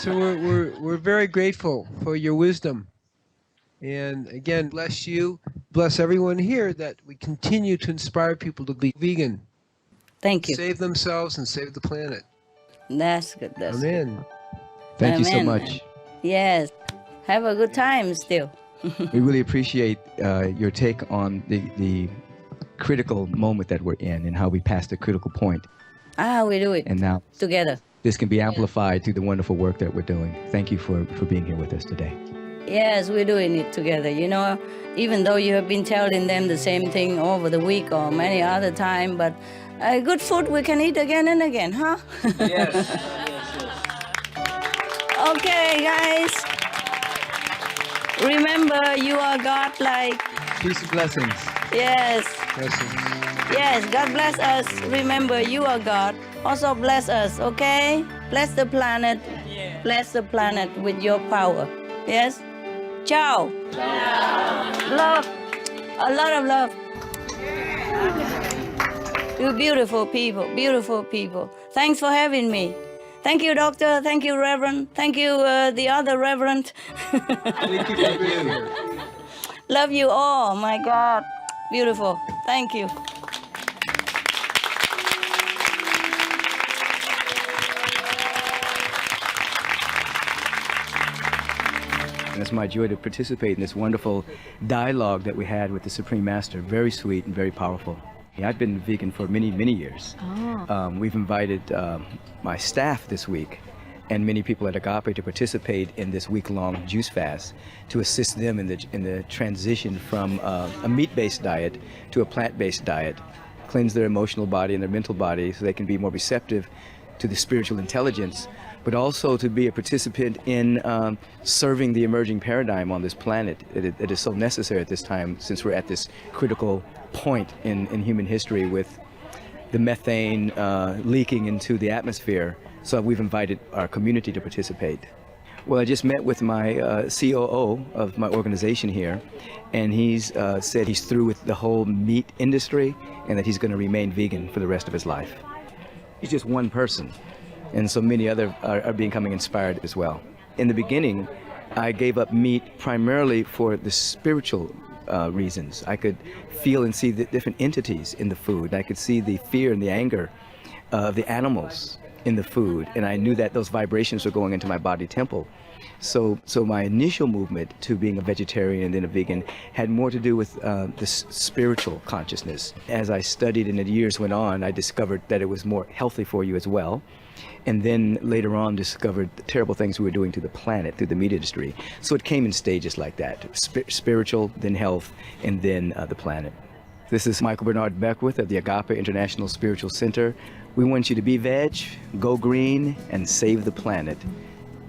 So we're very grateful for your wisdom. And again, bless you, bless everyone here, that we continue to inspire people to be vegan. Thank you. Save themselves and save the planet. That's good. That's Amen. good. Thank you so Amen. much. Yes. Have a good time still. We really appreciate your take on the critical moment that we're in and how we passed the critical point. We do it. And now together. This can be amplified through the wonderful work that we're doing. Thank you for being here with us today. Yes, we're doing it together. Even though you have been telling them the same thing over the week or many other time, but good food we can eat again and again, huh? Yes. Okay, guys. Remember, you are God-like. Peace and blessings. Yes. Blessings. Yes, God bless us. Remember, you are God. Also bless us, okay? Bless the planet. Yeah. Bless the planet with your power. Yes? Ciao. Ciao. Love. A lot of love. You beautiful people. Beautiful people. Thanks for having me. Thank you, Doctor. Thank you, Reverend. Thank you, the other Reverend. Thank you. Love you all. My God. Beautiful. Thank you. And it's my joy to participate in this wonderful dialogue that we had with the Supreme Master. Very sweet and very powerful. I've been vegan for many, many years. Oh. We've invited my staff this week and many people at Agape to participate in this week-long juice fast to assist them in the transition from a meat-based diet to a plant-based diet, cleanse their emotional body and their mental body so they can be more receptive to the spiritual intelligence, but also to be a participant in serving the emerging paradigm on this planet. It is so necessary at this time, since we're at this critical point in human history with the methane leaking into the atmosphere. So we've invited our community to participate. Well, I just met with my COO of my organization here, and he's said he's through with the whole meat industry and that he's going to remain vegan for the rest of his life. He's just one person, and so many other are becoming inspired as well. In the beginning, I gave up meat primarily for the spiritual reasons. I could feel and see the different entities in the food. I could see the fear and the anger of the animals in the food, and I knew that those vibrations were going into my body temple. So my initial movement to being a vegetarian and then a vegan had more to do with this spiritual consciousness. As I studied and the years went on, I discovered that it was more healthy for you as well. And then later on discovered the terrible things we were doing to the planet through the meat industry. So it came in stages like that, spiritual, then health, and then the planet. This is Michael Bernard Beckwith of the Agape International Spiritual Center. We want you to be veg, go green, and save the planet.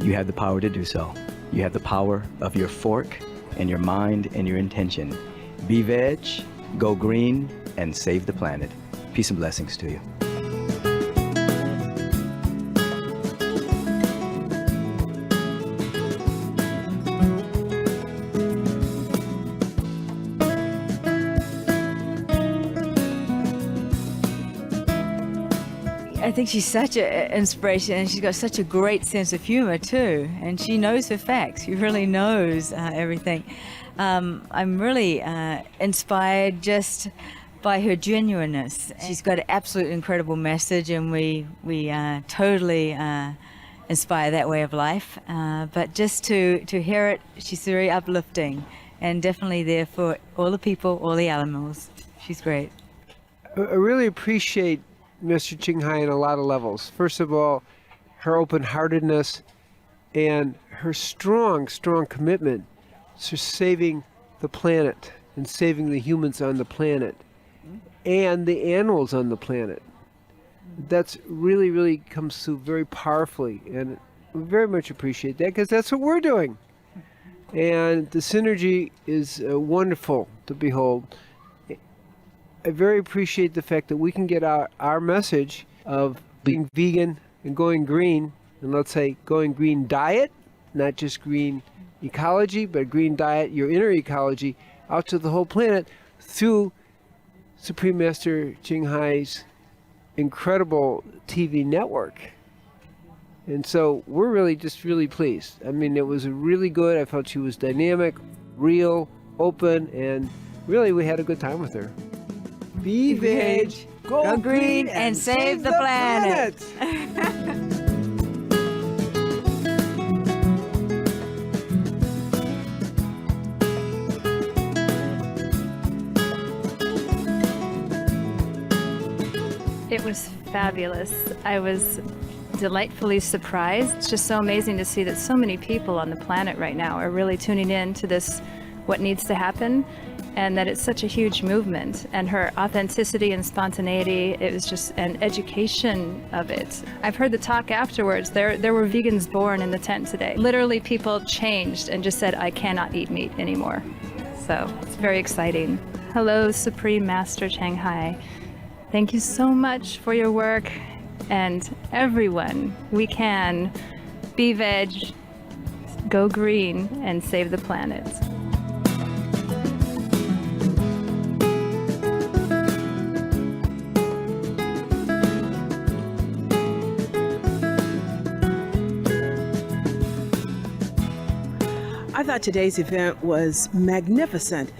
You have the power to do so. You have the power of your fork and your mind and your intention. Be veg, go green, and save the planet. Peace and blessings to you. I think she's such an inspiration, and she's got such a great sense of humor too, and she knows her facts. She really knows everything. I'm really inspired just by her genuineness. She's got an absolute incredible message, and we totally inspire that way of life. But just to hear it, she's very uplifting and definitely there for all the people, all the animals. She's great. I really appreciate Master Ching Hai on a lot of levels. First of all, her open-heartedness and her strong commitment to saving the planet and saving the humans on the planet and the animals on the planet. That's really comes through very powerfully, and we very much appreciate that because that's what we're doing. And the synergy is wonderful to behold. I very appreciate the fact that we can get our message of being vegan and going green, and let's say going green diet, not just green ecology, but green diet, your inner ecology, out to the whole planet through Supreme Master Ching Hai's incredible TV network. And so we're really pleased. I mean, it was really good. I felt she was dynamic, real, open, and really we had a good time with her. Be veg, go green, and save the planet. It was fabulous. I was delightfully surprised. It's just so amazing to see that so many people on the planet right now are really tuning in to this, what needs to happen, and that it's such a huge movement. And her authenticity and spontaneity, it was just an education of it. I've heard the talk afterwards. There were vegans born in the tent today. Literally people changed and just said, I cannot eat meat anymore. So it's very exciting. Hello, Supreme Master Ching Hai. Thank you so much for your work, and everyone, we can be veg, go green, and save the planet. I thought today's event was magnificent.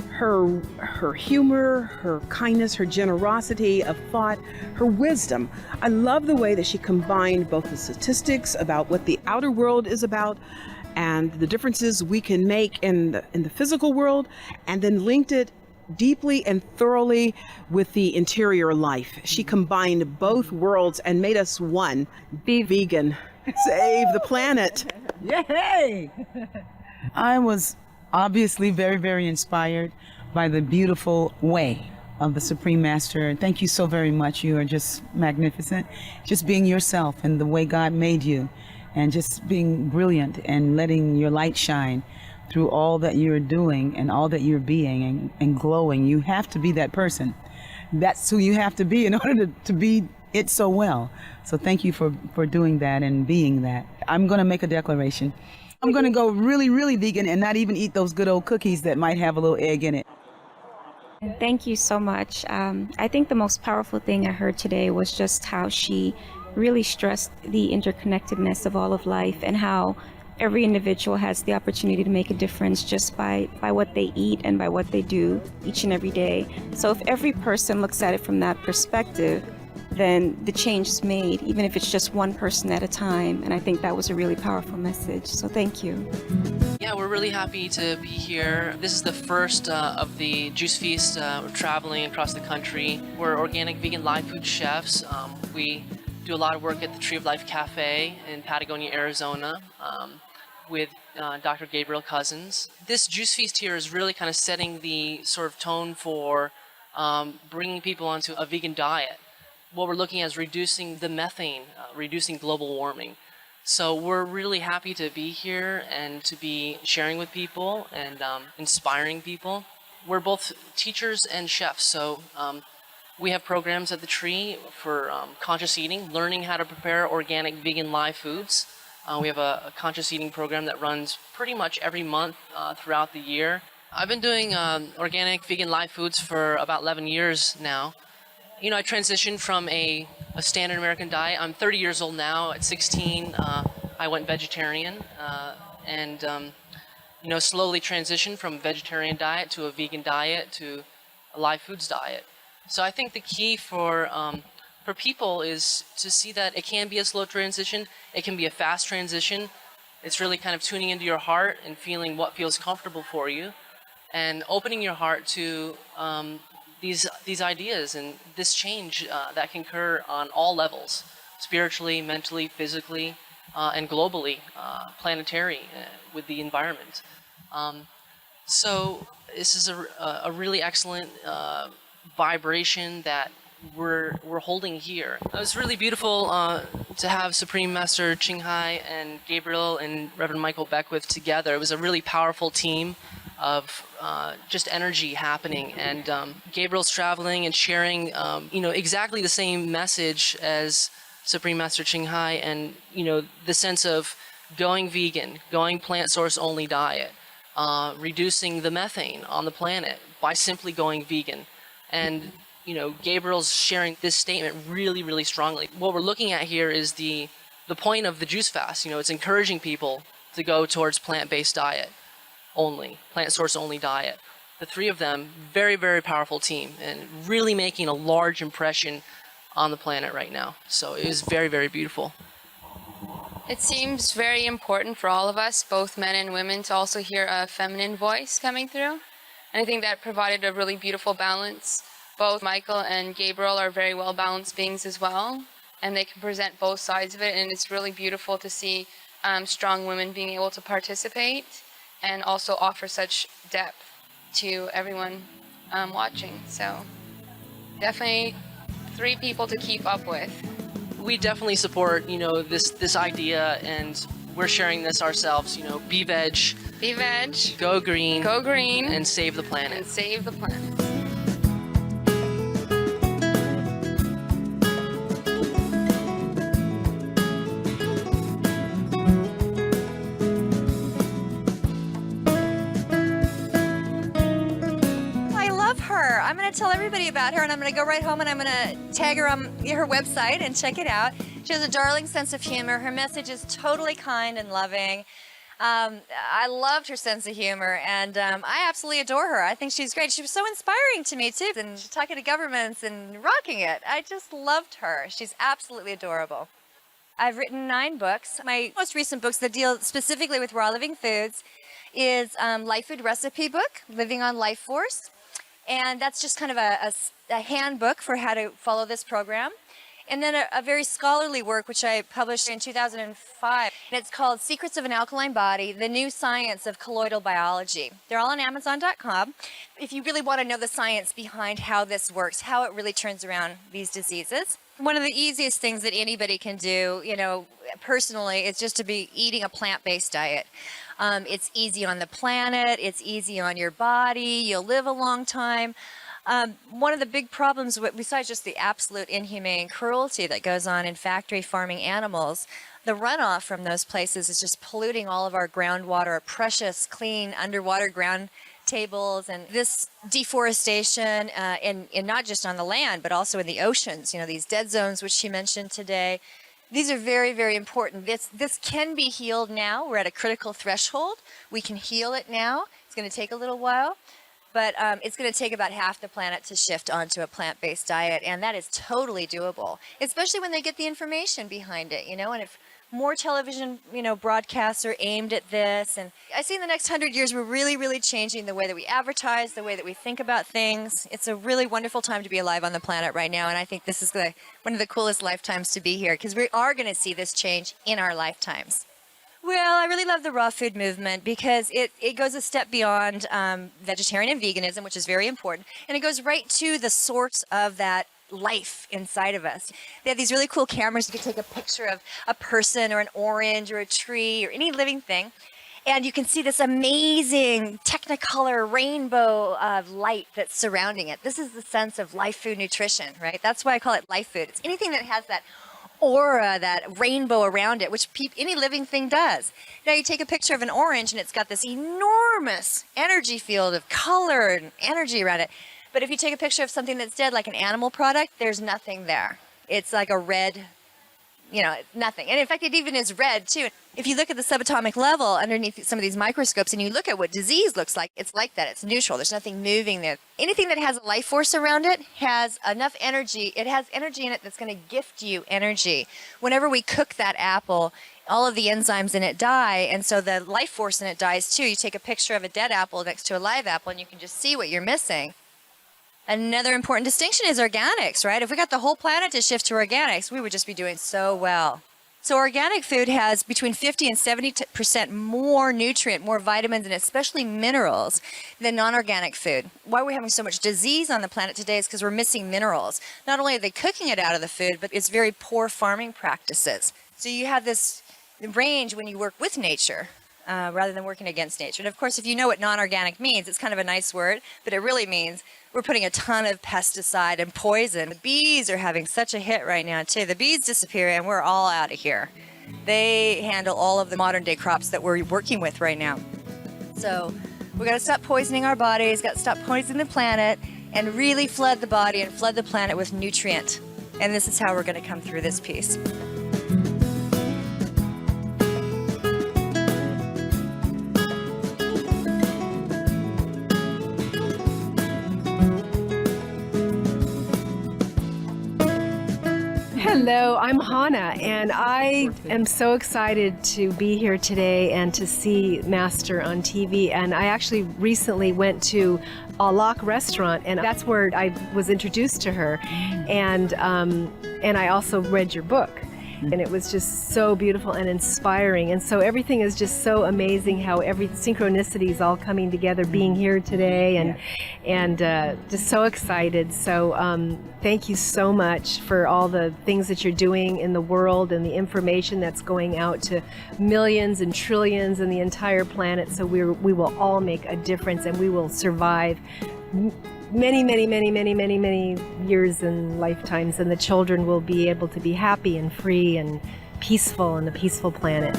Her humor, her kindness, her generosity of thought, her wisdom. I love the way that she combined both the statistics about what the outer world is about and the differences we can make in the physical world, and then linked it deeply and thoroughly with the interior life. She combined both worlds and made us one. Be vegan. Save the planet. Yay! I was obviously very inspired by the beautiful way of the Supreme Master. Thank you so very much. You are just magnificent. Just being yourself and the way God made you, and just being brilliant and letting your light shine through all that you're doing and all that you're being and glowing. You have to be that person. That's who you have to be in order to be it so well. So thank you for doing that and being that. I'm going to make a declaration. I'm going to go really vegan and not even eat those good old cookies that might have a little egg in it. Thank you so much. I think the most powerful thing I heard today was just how she really stressed the interconnectedness of all of life and how every individual has the opportunity to make a difference just by what they eat and by what they do each and every day. So if every person looks at it from that perspective, then the change is made, even if it's just one person at a time. And I think that was a really powerful message. So thank you. Yeah, we're really happy to be here. This is the first of the Juice Feast. We're traveling across the country. We're organic vegan live food chefs. We do a lot of work at the Tree of Life Cafe in Patagonia, Arizona, with Dr. Gabriel Cousins. This Juice Feast here is really kind of setting the sort of tone for bringing people onto a vegan diet. What we're looking at is reducing the methane, reducing global warming. So we're really happy to be here and to be sharing with people and inspiring people. We're both teachers and chefs, so we have programs at the Tree for conscious eating, learning how to prepare organic vegan live foods. We have a conscious eating program that runs pretty much every month throughout the year. I've been doing organic vegan live foods for about 11 years now. You know, I transitioned from a a standard American diet. I'm 30 years old now. At 16, I went vegetarian and slowly transitioned from vegetarian diet to a vegan diet to a live foods diet. So I think the key for people is to see that it can be a slow transition. It can be a fast transition. It's really kind of tuning into your heart and feeling what feels comfortable for you, and opening your heart to these ideas and this change that can occur on all levels, spiritually, mentally, physically, and globally, planetary, with the environment. So this is a really excellent vibration that we're holding here. It was really beautiful to have Supreme Master Ching Hai and Gabriel and Reverend Michael Beckwith together. It was a really powerful team of just energy happening, and Gabriel's traveling and sharing exactly the same message as Supreme Master Ching Hai, and the sense of going vegan, going plant source only diet, reducing the methane on the planet by simply going vegan. And Gabriel's sharing this statement really, really strongly. What we're looking at here is the point of the juice fast. It's encouraging people to go towards plant-based diet only, plant source only diet. The three of them, very, very powerful team, and really making a large impression on the planet right now. So it was very, very beautiful. It seems very important for all of us, both men and women, to also hear a feminine voice coming through. And I think that provided a really beautiful balance. Both Michael and Gabriel are very well-balanced beings as well, and they can present both sides of it, and it's really beautiful to see strong women being able to participate and also offer such depth to everyone watching. So definitely 3 people to keep up with. We definitely support, this idea, and we're sharing this ourselves. Be veg, go green, and save the planet. And save the planet. I'm going to tell everybody about her, and I'm going to go right home and I'm going to tag her on her website and check it out. She has a darling sense of humor. Her message is totally kind and loving. I loved her sense of humor, and I absolutely adore her. I think she's great. She was so inspiring to me, too, and talking to governments and rocking it. I just loved her. She's absolutely adorable. I've written 9 books. My most recent books that deal specifically with raw living foods is Life Food Recipe book, Living on Life Force. And that's just kind of a handbook for how to follow this program. And then a very scholarly work, which I published in 2005. And it's called Secrets of an Alkaline Body, The New Science of Colloidal Biology. They're all on Amazon.com. If you really want to know the science behind how this works, how it really turns around these diseases. One of the easiest things that anybody can do, personally, is just to be eating a plant-based diet. It's easy on the planet, it's easy on your body, you'll live a long time. One of the big problems, besides just the absolute inhumane cruelty that goes on in factory farming animals, the runoff from those places is just polluting all of our groundwater, our precious, clean, underwater ground tables, and this deforestation, and not just on the land, but also in the oceans, these dead zones, which she mentioned today. These are very, very important. This can be healed now. We're at a critical threshold. We can heal it now. It's going to take a little while, but it's going to take about half the planet to shift onto a plant-based diet, and that is totally doable, especially when they get the information behind it, and if more television, broadcasts are aimed at this. And I see in the next 100 years, we're really, really changing the way that we advertise, the way that we think about things. It's a really wonderful time to be alive on the planet right now. And I think this is one of the coolest lifetimes to be here, because we are going to see this change in our lifetimes. Well, I really love the raw food movement because it goes a step beyond vegetarian and veganism, which is very important. And it goes right to the source of that life inside of us. They have these really cool cameras. You can take a picture of a person or an orange or a tree or any living thing, and you can see this amazing technicolor rainbow of light that's surrounding it. This is the sense of life food nutrition, right? That's why I call it life food. It's anything that has that aura, that rainbow around it, which any living thing does. Now you take a picture of an orange and it's got this enormous energy field of color and energy around it. But if you take a picture of something that's dead, like an animal product, there's nothing there. It's like a red, nothing. And in fact, it even is red too. If you look at the subatomic level underneath some of these microscopes and you look at what disease looks like, it's like that. It's neutral. There's nothing moving there. Anything that has a life force around it has enough energy. It has energy in it that's going to gift you energy. Whenever we cook that apple, all of the enzymes in it die, and so the life force in it dies too. You take a picture of a dead apple next to a live apple and you can just see what you're missing. Another important distinction is organics, right? If we got the whole planet to shift to organics, we would just be doing so well. So organic food has between 50 and 70% more nutrient, more vitamins, and especially minerals than non-organic food. Why we're having so much disease on the planet today is because we're missing minerals. Not only are they cooking it out of the food, but it's very poor farming practices. So you have this range when you work with nature rather than working against nature. And of course, if you know what non-organic means, it's kind of a nice word, but it really means we're putting a ton of pesticide and poison. The bees are having such a hit right now too. The bees disappear and we're all out of here. They handle all of the modern day crops that we're working with right now. So we got to stop poisoning our bodies, got to stop poisoning the planet, and really flood the body and flood the planet with nutrient. And this is how we're going to come through this piece. Hello, I'm Hannah, and I am so excited to be here today and to see Master on TV. And I actually recently went to a Lock restaurant, and that's where I was introduced to her. And I also read your book. And it was just so beautiful and inspiring. And so everything is just so amazing how every synchronicity is all coming together, being here today, and just so excited. So thank you so much for all the things that you're doing in the world and the information that's going out to millions and trillions and the entire planet. So we will all make a difference and we will survive many, many, many, many, many, many years and lifetimes, and the children will be able to be happy and free and peaceful on a peaceful planet.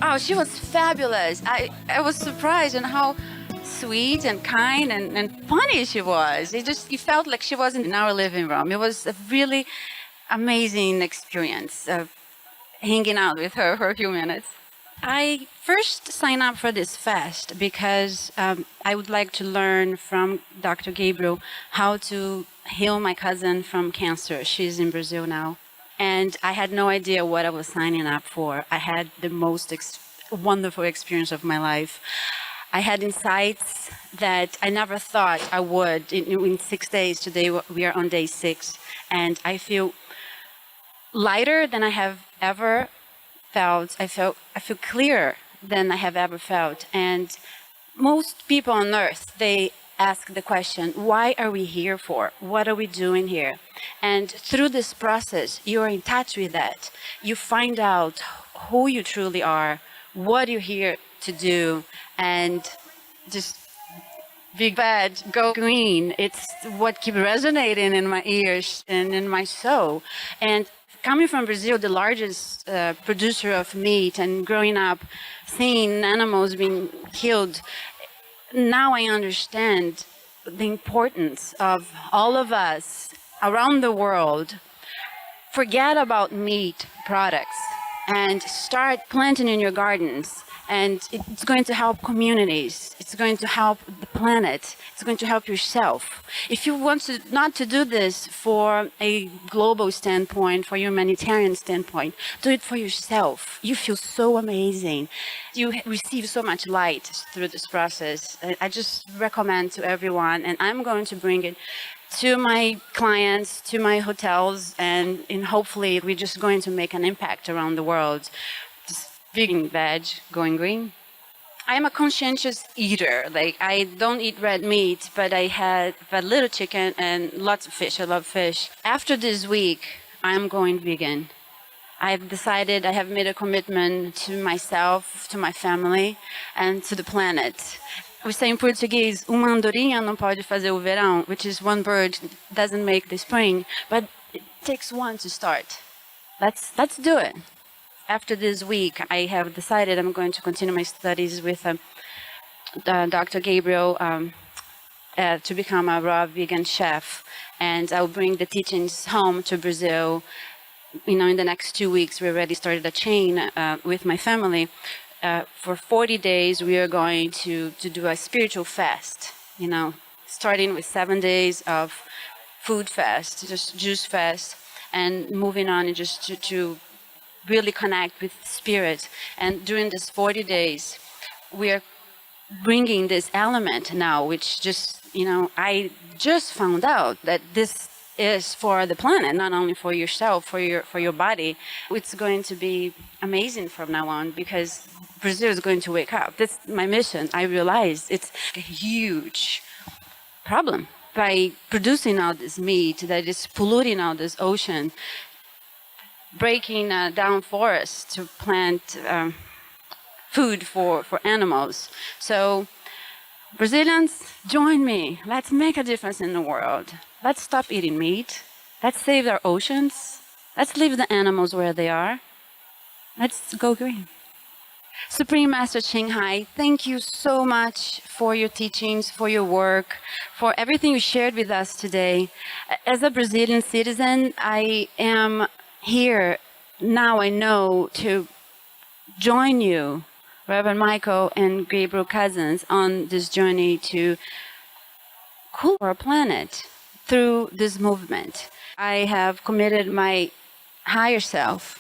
Oh, she was fabulous. I was surprised in how sweet and kind and funny she was. It felt like she wasn't in our living room. It was a really amazing experience of hanging out with her for a few minutes. I first signed up for this fast because I would like to learn from Dr. Gabriel how to heal my cousin from cancer. She's in Brazil now. And I had no idea what I was signing up for. I had the most wonderful experience of my life. I had insights that I never thought I would in 6 days. Today we are on day 6, and I feel lighter than I have ever felt. I feel clearer than I have ever felt. And most people on earth, they ask the question, why are we here for? What are we doing here? And through this process, you're in touch with that. You find out who you truly are, what you're here to do, and just big bad, go green. It's what keeps resonating in my ears and in my soul. And coming from Brazil, the largest producer of meat, and growing up seeing animals being killed, now I understand the importance of all of us around the world. Forget about meat products and start planting in your gardens. And it's going to help communities. It's going to help the planet. It's going to help yourself. If you want not to do this for a global standpoint, for a humanitarian standpoint, do it for yourself. You feel so amazing. You receive so much light through this process. I just recommend to everyone, and I'm going to bring it to my clients, to my hotels, and hopefully we're just going to make an impact around the world. Vegan, veg, going green. I'm a conscientious eater. Like, I don't eat red meat, but I had a little chicken and lots of fish. I love fish. After this week, I'm going vegan. I've decided, I have made a commitment to myself, to my family, and to the planet. we say in Portuguese, uma andorinha não pode fazer o verão, which is one bird doesn't make the spring, but it takes one to start. Let's do it. After this week, I have decided I'm going to continue my studies with Dr. Gabriel to become a raw vegan chef, and I'll bring the teachings home to Brazil. In the next 2 weeks, we already started a chain with my family. For 40 days, we are going to do a spiritual fast, starting with 7 days of food fast, just juice fast, and moving on just to really connect with spirit. And during these 40 days, we are bringing this element now, which just, I just found out that this is for the planet, not only for yourself, for your body. It's going to be amazing from now on because Brazil is going to wake up. That's my mission. I realize it's a huge problem by producing all this meat that is polluting all this ocean, breaking down forests to plant food for animals. So Brazilians, join me. Let's make a difference in the world. Let's stop eating meat. Let's save our oceans. Let's leave the animals where they are. Let's go green. Supreme Master Ching Hai, thank you so much for your teachings, for your work, for everything you shared with us today. As a Brazilian citizen, I am here now, I know, to join you, Reverend Michael and Gabriel Cousins, on this journey to cool our planet through this movement. I have committed my higher self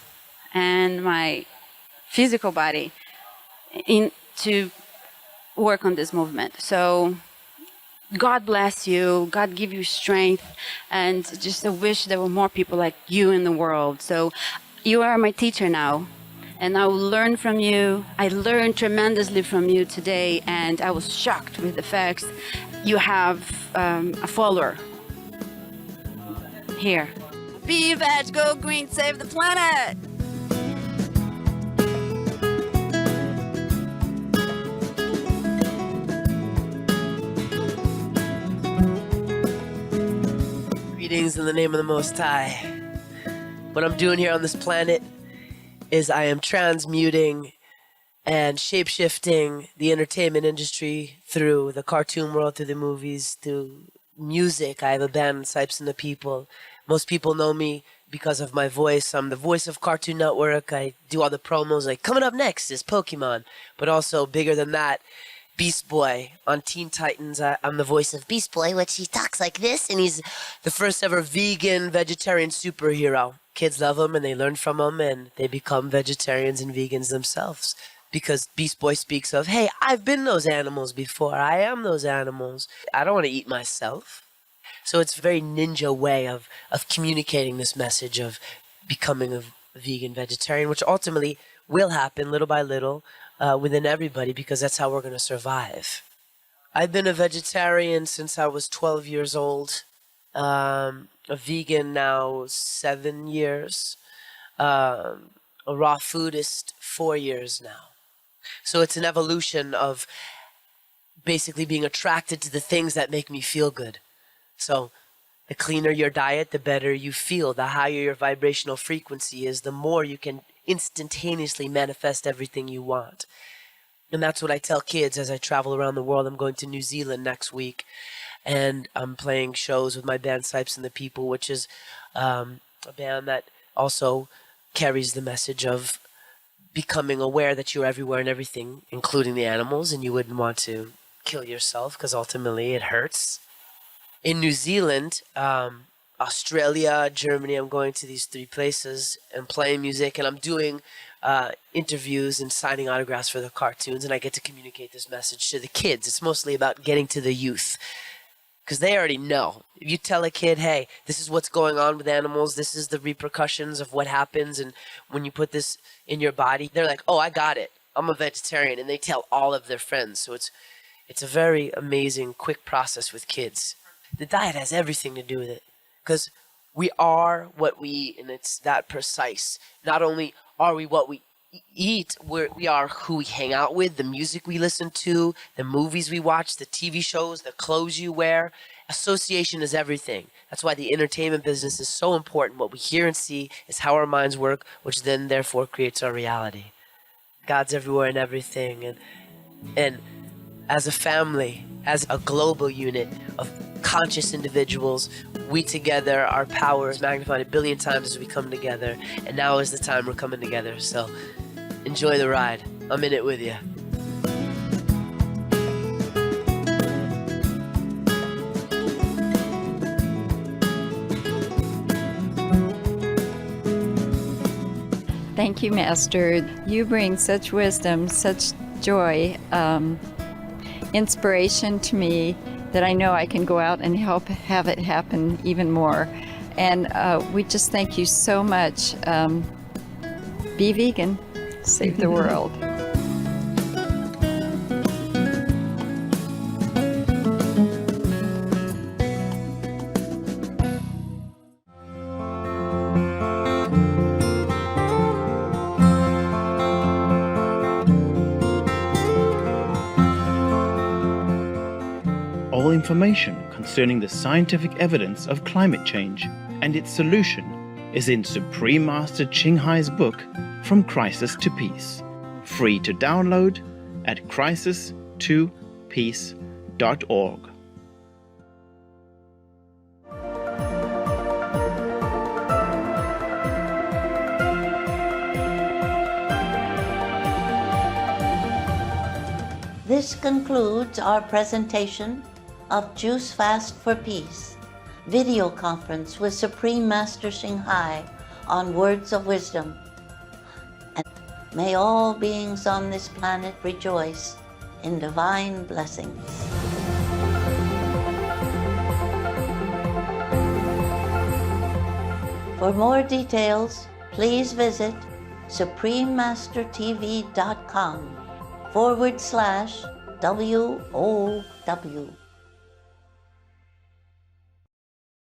and my physical body to work on this movement. So God bless you, God give you strength, and just a wish there were more people like you in the world. So you are my teacher now, and I will learn from you. I learned tremendously from you today, and I was shocked with the facts. You have a follower here. Be veg, go green, save the planet! Greetings in the name of the Most High. What I'm doing here on this planet is I am transmuting and shape-shifting the entertainment industry through the cartoon world, through the movies, through music. I have a band, Sipes and the People. Most people know me because of my voice. I'm the voice of Cartoon Network. I do all the promos, like coming up next is Pokemon. But also, bigger than that, Beast Boy on Teen Titans. I'm the voice of Beast Boy, which he talks like this, and he's the first ever vegan, vegetarian superhero. Kids love him, and they learn from him, and they become vegetarians and vegans themselves. Because Beast Boy speaks of, hey, I've been those animals before. I am those animals. I don't want to eat myself. So it's a very ninja way of communicating this message of becoming a vegan vegetarian, which ultimately will happen little by little within everybody, because that's how we're going to survive. I've been a vegetarian since I was 12 years old. A vegan now 7 years. A raw foodist 4 years now. So it's an evolution of basically being attracted to the things that make me feel good. So the cleaner your diet, the better you feel. The higher your vibrational frequency is, the more you can instantaneously manifest everything you want. And that's what I tell kids as I travel around the world. I'm going to New Zealand next week, and I'm playing shows with my band Sipes and the People, which is a band that also carries the message of becoming aware that you're everywhere and everything, including the animals, and you wouldn't want to kill yourself because ultimately it hurts. In New Zealand, Australia, Germany, I'm going to these 3 places and playing music, and I'm doing interviews and signing autographs for the cartoons, and I get to communicate this message to the kids. It's mostly about getting to the youth, because they already know. If you tell a kid, hey, this is what's going on with animals, this is the repercussions of what happens, and when you put this in your body, they're like, oh, I got it. I'm a vegetarian, and they tell all of their friends. So it's a very amazing, quick process with kids. The diet has everything to do with it, because we are what we eat, and it's that precise. Not only are we what we eat, we are who we hang out with, the music we listen to, the movies we watch, the TV shows, the clothes you wear. Association is everything. That's why the entertainment business is so important. What we hear and see is how our minds work, which then therefore creates our reality. God's everywhere and everything. And as a family, as a global unit of conscious individuals, we together, our power is magnified 1 billion times as we come together. And now is the time we're coming together. So enjoy the ride. I'm in it with you. Thank you, Master. You bring such wisdom, such joy, inspiration to me that I know I can go out and help have it happen even more. And we just thank you so much. Be vegan, save the world. All information concerning the scientific evidence of climate change and its solution is in Supreme Master Ching Hai's book, From Crisis to Peace, free to download at crisis2peace.org. This concludes our presentation of Juice Fast for Peace, video conference with Supreme Master Ching Hai on words of wisdom. And may all beings on this planet rejoice in divine blessings. For more details, please visit suprememastertv.com/WOW.